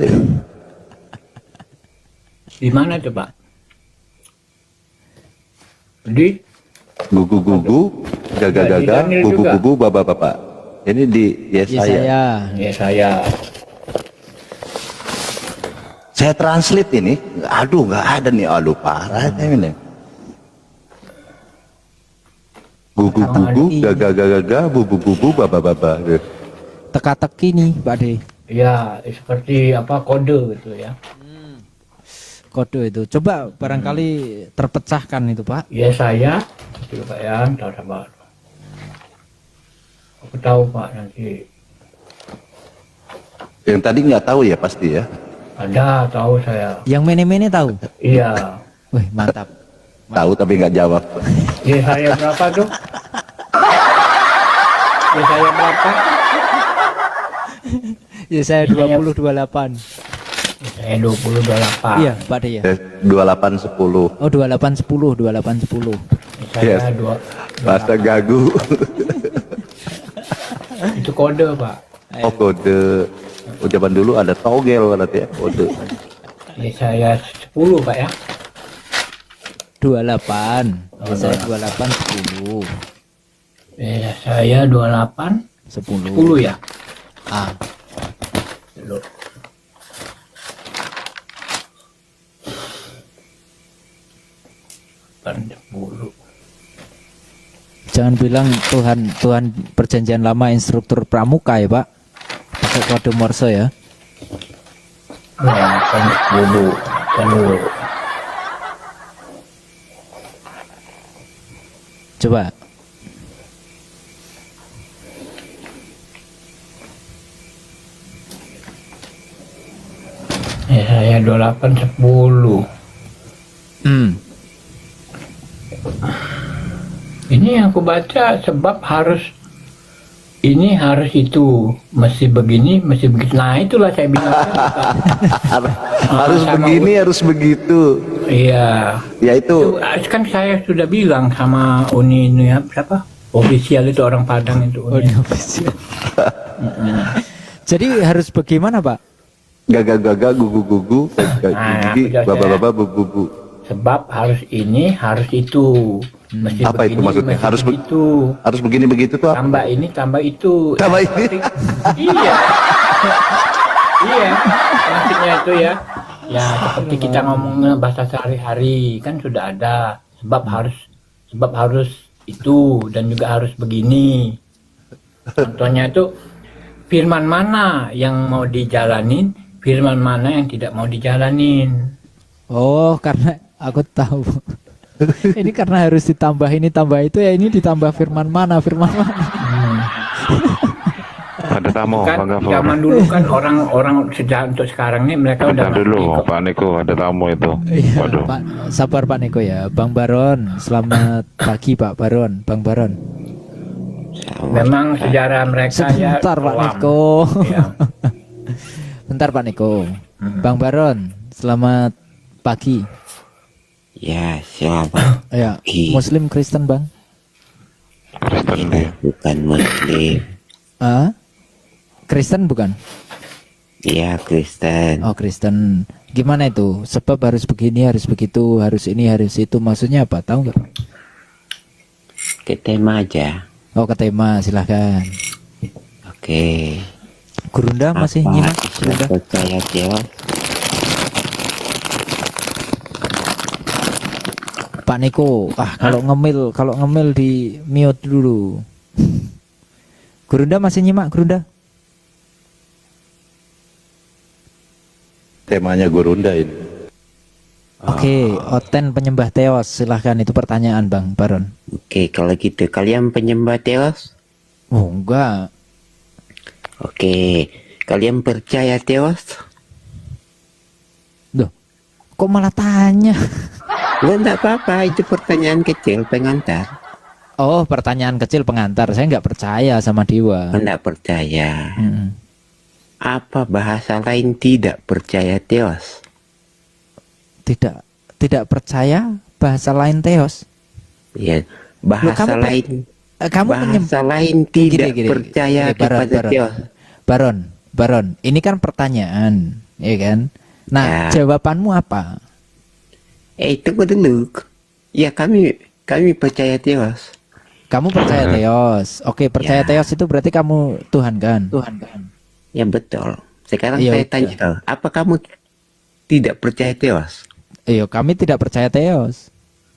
Di mana tuh Pak? Di Gugu, gaga, bubu, baba. Ini di Yesaya. Saya translate ini, aduh nggak ada nih, aduh parah ini. Gugu gugu, gaga gaga gaga, bubu bubu, baba baba. Teka-teki nih Pak De. Ya, seperti apa kode gitu ya. Kode itu. Coba barangkali terpecahkan itu Pak. Ya saya, itu Pak ya, tahu sabar. Aku tahu Pak nanti. Yang tadi nggak tahu ya pasti ya. Ada, tahu saya. Yang mene-mene tahu? Iya. Wih, mantap. Tahu tapi nggak jawab. Ya saya berapa tuh? Ya saya berapa? Ya saya 20 28. Saya 20 28. Iya, Pak De ya. 2810. Oh, 28 10, 28 10. Saya Yes. 2. Bahasa gagu. Itu kode Pak. Oh kode. Oh, zaman dulu ada togel berarti ya kode. Ya saya 10 Pak ya. 28. Ya, saya 28 10. Ya saya 28 10. 10 ya. Ah, Dulu. Sepuluh. jangan bilang Tuhan perjanjian lama instruktur pramuka ya Pak. Pakai kode Morse ya. Ya, kan 10. Kan dulu. Coba. Ya saya 28 10. Ini yang aku baca sebab harus ini harus itu mesti begini mesti begitu. Nah itulah saya bilang Harus sama begini, harus begitu. iya Ya itu. kan saya sudah bilang sama Uni ini siapa ofisial itu orang Padang itu Uni. Official. Jadi harus bagaimana Pak? Gaga gaga gugu gugu, Nah, gigi, aku baba jelasin. baba bubu bubu. Sebab harus ini harus itu mesti Apa itu begini, maksudnya? mesti Harus begitu. Harus begini begitu tuh apa? Tambah ini tambah itu. Tambah ini. Iya. Iya, maksudnya itu ya. Ya seperti kita ngomong bahasa sehari-hari kan sudah ada sebab harus itu dan juga harus begini. Contohnya itu firman mana yang mau dijalanin, firman mana yang tidak mau dijalanin. Oh, karena aku tahu. Ini karena harus ditambah ini tambah itu ya, ini ditambah firman mana. Ada tamu, Kan Bang Gafur. zaman dulu kan orang-orang sejak untuk sekarang ini mereka udah Bentar dulu, ngerti kok. Pak Niko, ada tamu itu. Iya, Waduh. Pak, sabar Pak Niko ya. Bang Baron, selamat pagi Pak Baron, Bang Baron. Memang sejarah mereka ya Sebentar Pak kelam. Niko. Ya. Bentar Pak Niko. Bang Baron, selamat pagi. Ya, selamat Ya, pagi. Muslim Kristen Bang? Kristen dia. Bukan Muslim. Ah? Kristen bukan? Iya, Kristen. Oh Kristen. Gimana itu? Sebab harus begini, harus begitu, harus ini, harus itu. Maksudnya apa? Tahu nggak? Ke tema aja. Oh ke tema, silahkan. Oke. Gurunda masih Apa nyimak? Islam Gurunda? percaya tewas? Pak Niko, kalau ngemil di mute dulu. Gurunda masih nyimak Gurunda? Temanya Gurunda ini. Oke, Oten penyembah teos, silahkan itu pertanyaan Bang Baron. Oke, kalau gitu kalian penyembah tewas? Oh enggak. Oke, kalian percaya tewas? Loh, kok malah tanya? Enggak apa-apa, itu pertanyaan kecil pengantar. Oh, pertanyaan kecil pengantar. Saya nggak percaya sama dewa. Enggak percaya. Mm-mm. Apa bahasa lain tidak percaya tewas? Tidak percaya bahasa lain teos. Ya, bahasa kamu lain. Kamu Bahasa lain tidak percaya kepada tewas. Baron, ini kan pertanyaan, ya kan? Nah, Ya. jawabanmu apa? Tunggu dulu. Ya, kami percaya tewas. Kamu percaya teos. Oke, percaya teos itu berarti kamu Tuhan kan? Ya betul. Sekarang Iya, saya betul. tanya kau, apa kamu tidak percaya tewas? Iya, kami tidak percaya teos.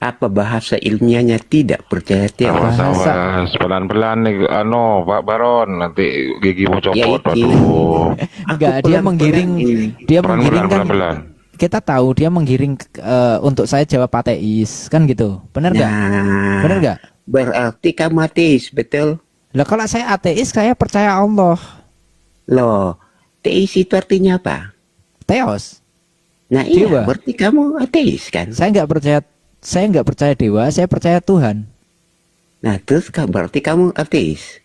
Apa bahasa ilmiahnya tidak percaya teos? Awas, pelan-pelan nih, Pak Baron, nanti gigimu Ya copot. itu. Aduh. Enggak, dia pelan-pelan menggiring, ini. dia menggiring kan. Pelan-pelan. Kita tahu dia menggiring untuk saya jawab ateis, kan gitu. Benar nggak? Nah, Benar nggak? berarti kamu ateis, betul? Lah kalau saya ateis, saya percaya Allah. Loh, teis itu artinya apa? Teos. Nah iya, Dewa. berarti kamu ateis kan? Saya nggak percaya dewa, saya percaya Tuhan. Nah terus berarti kamu ateis?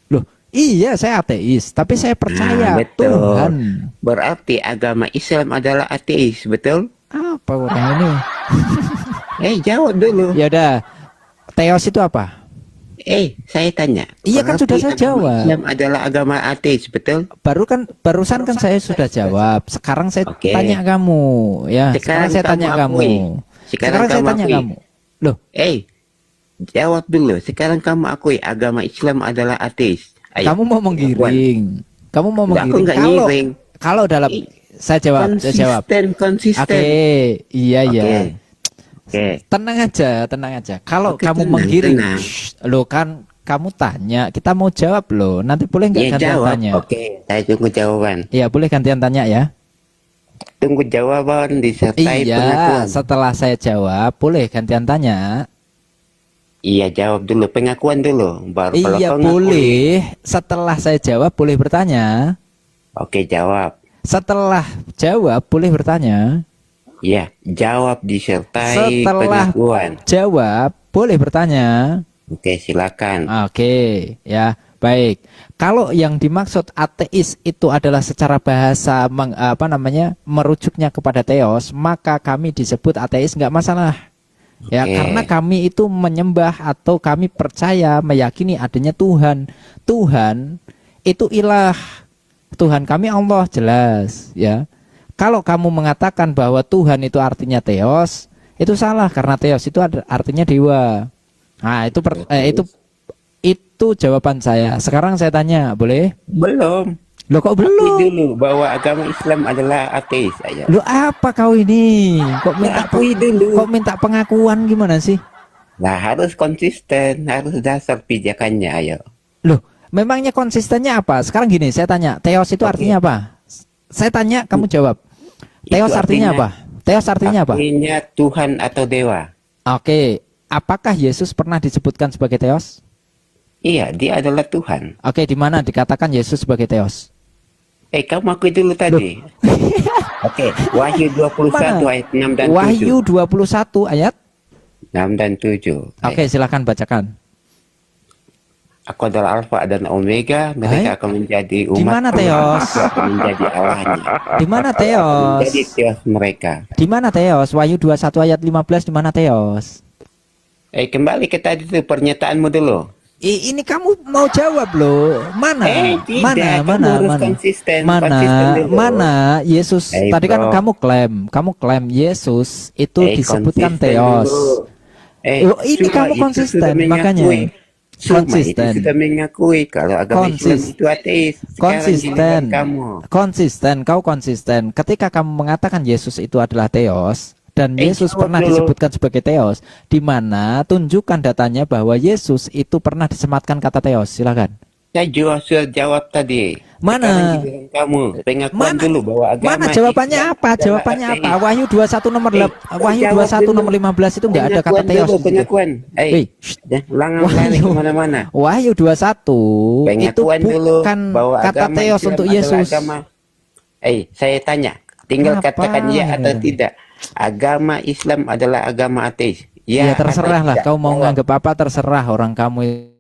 Loh, iya saya ateis, tapi saya percaya betul. Tuhan. Berarti agama Islam adalah ateis, betul? Apa orang ini? Jawab dulu. Ya udah, teos itu apa? Saya tanya. Iya kan sudah saya agama jawab. Islam adalah agama ateis, betul? Barusan kan saya sudah jawab. Sekarang saya Oke. tanya kamu, ya. Sekarang saya tanya kamu. Sekarang saya tanya kamu. Loh, Jawab dulu. Sekarang kamu akui agama Islam adalah ateis. Ayo. kamu mau menggiring. Kamu mau Enggak, aku menggiring. enggak ngiring. Kalau dalam saya jawab. Konsisten. Oke, iya ya. Oke. Tenang aja. Kalau Oke, kamu tenang, menggiring, tenang. lo kan kamu tanya, kita mau jawab loh. Nanti boleh nggak Iya, gantian jawab. tanya? Oke, saya tunggu jawaban. Iya, boleh gantian tanya ya. Tunggu jawaban disertai Iya, pengakuan. setelah saya jawab, boleh gantian tanya. Iya, jawab dulu. Pengakuan dulu. Baru kalau Iya, kau ngakui. boleh. Setelah saya jawab, boleh bertanya. Oke, jawab. Setelah jawab, boleh bertanya. Iya, jawab disertai Setelah pengakuan. jawab, boleh bertanya. Oke, silakan. Oke, ya, baik. Kalau yang dimaksud ateis itu adalah secara bahasa merujuknya kepada teos, maka kami disebut ateis, nggak masalah. Ya, Oke. karena kami itu menyembah atau kami percaya meyakini adanya Tuhan. Tuhan itu ilah. Tuhan kami Allah, jelas, ya. Kalau kamu mengatakan bahwa Tuhan itu artinya teos, itu salah karena teos itu artinya dewa. Nah, itu jawaban saya. Sekarang saya tanya, boleh? Belum. Loh kok Akui belum? dulu bahwa agama Islam adalah ateis. Ayo. Loh apa kau ini? Akui dulu. Kok minta pengakuan gimana sih? Nah, harus konsisten, harus dasar pijakannya. Ayo. Loh, memangnya konsistennya apa? Sekarang gini, saya tanya, teos itu artinya apa? Saya tanya, kamu jawab. Teos Itu artinya apa? Teos artinya apa? Artinya Tuhan atau dewa. Oke, apakah Yesus pernah disebutkan sebagai teos? Iya, dia adalah Tuhan. Oke, di mana dikatakan Yesus sebagai teos? Kamu akui dulu tadi. Oke, Wahyu 21 Mana? ayat 6 dan 7. Wahyu 21 ayat 6 dan 7. Oke, silakan bacakan. Aku adalah Alfa dan Omega. Mereka akan menjadi umat. Di mana Theos? Aku akan menjadi Allahnya. Di mana Theos? Menjadi Theos mereka. Di mana Theos? Wahyu 21 ayat 15 di mana Theos? Kembali ke tadi itu pernyataanmu dulu. Ini kamu mau jawab loh. Mana? Tidak, kamu harus konsisten. Konsisten dulu. Mana Yesus? Tadi kan bro. kamu klaim Yesus itu disebutkan konsisten Theos. dulu. Ini kamu itu konsisten sudah makanya. mengakui. Konsisten. Itu sudah mengakui kalau agama Islam itu ateis. Konsisten. Kamu. Kau konsisten. Ketika kamu mengatakan Yesus itu adalah Theos dan Yesus jawab pernah dulu. disebutkan sebagai Theos, di mana tunjukkan datanya bahwa Yesus itu pernah disematkan kata Theos. Silakan. Saya juga sudah jawab tadi. Mana? Sekarang giliran kamu pengakuan dulu bahwa agama Mana jawabannya Islam apa? adalah Jawabannya apa? ateis. Wahyu 21 nomor Wahyu jawab 21 dulu. nomor 15 itu enggak ada kata Pengakuan Theos. dulu, di situ. pengakuan. Jangan lari kemana-mana. Wahyu 21 itu Pengakuan dulu bukan bahwa kata agama Theos Islam untuk adalah Yesus. agama. Saya tanya, tinggal Apa? katakan ya atau tidak. Agama Islam adalah agama ateis. Ya atau terserah lah. tidak. Kau mau Jawab. nganggap apa terserah orang kamu.